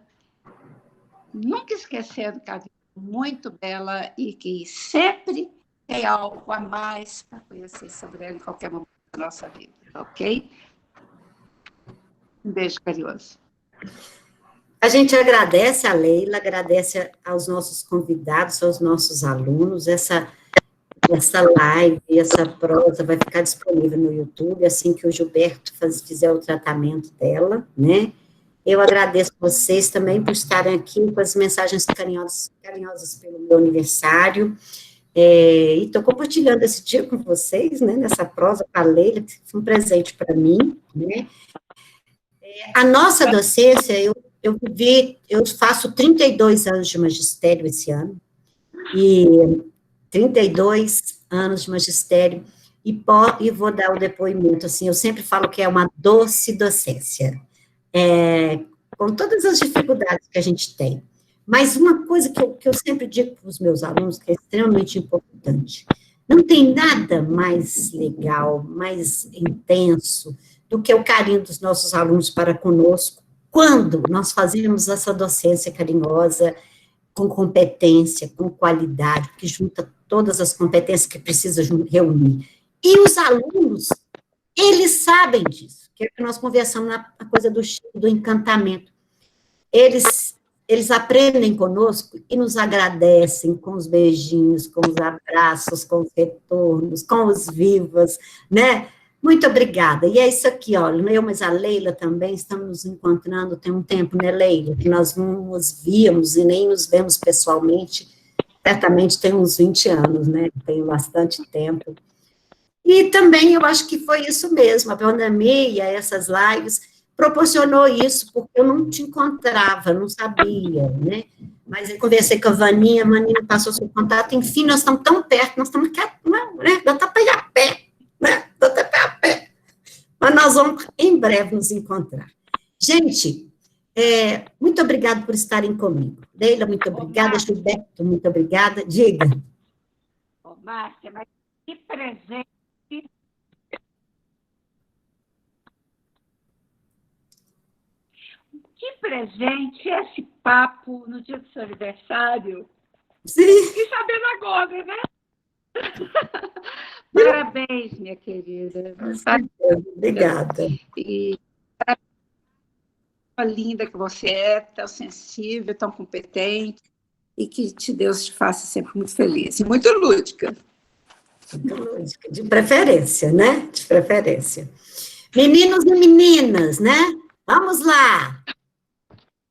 nunca esquecendo que a vida é muito bela e que sempre tem algo a mais para conhecer sobre ela em qualquer momento da nossa vida, ok? Um beijo carinhoso. A gente agradece a Leila, agradece aos nossos convidados, aos nossos alunos, essa live, essa prosa vai ficar disponível no YouTube, assim que o Gilberto fizer o tratamento dela, né? Eu agradeço vocês também por estarem aqui com as mensagens carinhosas pelo meu aniversário, e estou compartilhando esse dia com vocês, né, nessa prosa com a Leila, que foi um presente para mim, né? A nossa docência, eu faço 32 anos de magistério esse ano, e 32 anos de magistério, e vou dar o depoimento, assim, eu sempre falo que é uma doce docência, com todas as dificuldades que a gente tem. Mas uma coisa que eu sempre digo para os meus alunos, que é extremamente importante, não tem nada mais legal, mais intenso, do que o carinho dos nossos alunos para conosco, quando nós fazemos essa docência carinhosa, com competência, com qualidade, que junta todas as competências que precisa reunir. E os alunos, eles sabem disso, que é que nós conversamos na coisa do encantamento. Eles aprendem conosco e nos agradecem com os beijinhos, com os abraços, com os retornos, com os vivas, né? Muito obrigada. E é isso aqui, olha, mas a Leila também, estamos nos encontrando, tem um tempo, né, Leila, que nós não nos víamos e nem nos vemos pessoalmente, certamente tem uns 20 anos, né, tem bastante tempo. E também eu acho que foi isso mesmo, a pandemia, essas lives, proporcionou isso, porque eu não te encontrava, não sabia, né, mas eu conversei com a Vaninha me passou seu contato, enfim, nós estamos tão perto, nós estamos aqui, né, dá para ir a pé, né, dá até a pé, mas nós vamos em breve nos encontrar. Gente, muito obrigada por estarem comigo. Leila, muito obrigada. Gilberto, muito obrigada. Diga. Márcia, mas que presente presente esse papo no dia do seu aniversário. Sim. E sabendo agora, né? Parabéns, minha querida. Obrigada. E tão linda que você é, tão sensível, tão competente, e que Deus te faça sempre muito feliz. E muito lúdica. Muito lúdica. De preferência, né? De preferência. Meninos e meninas, né? Vamos lá.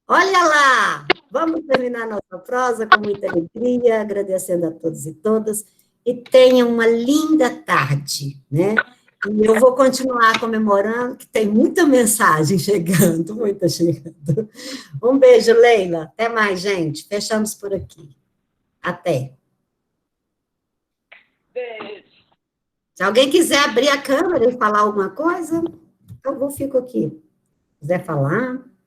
Olha lá. Vamos terminar nossa prosa com muita alegria, agradecendo a todos e todas, e tenham uma linda tarde, né? E eu vou continuar comemorando, que tem muita mensagem chegando, muita chegando. Um beijo, Leila. Até mais, gente. Fechamos por aqui. Até. Beijo. Se alguém quiser abrir a câmera e falar alguma coisa, eu fico aqui. Se quiser falar.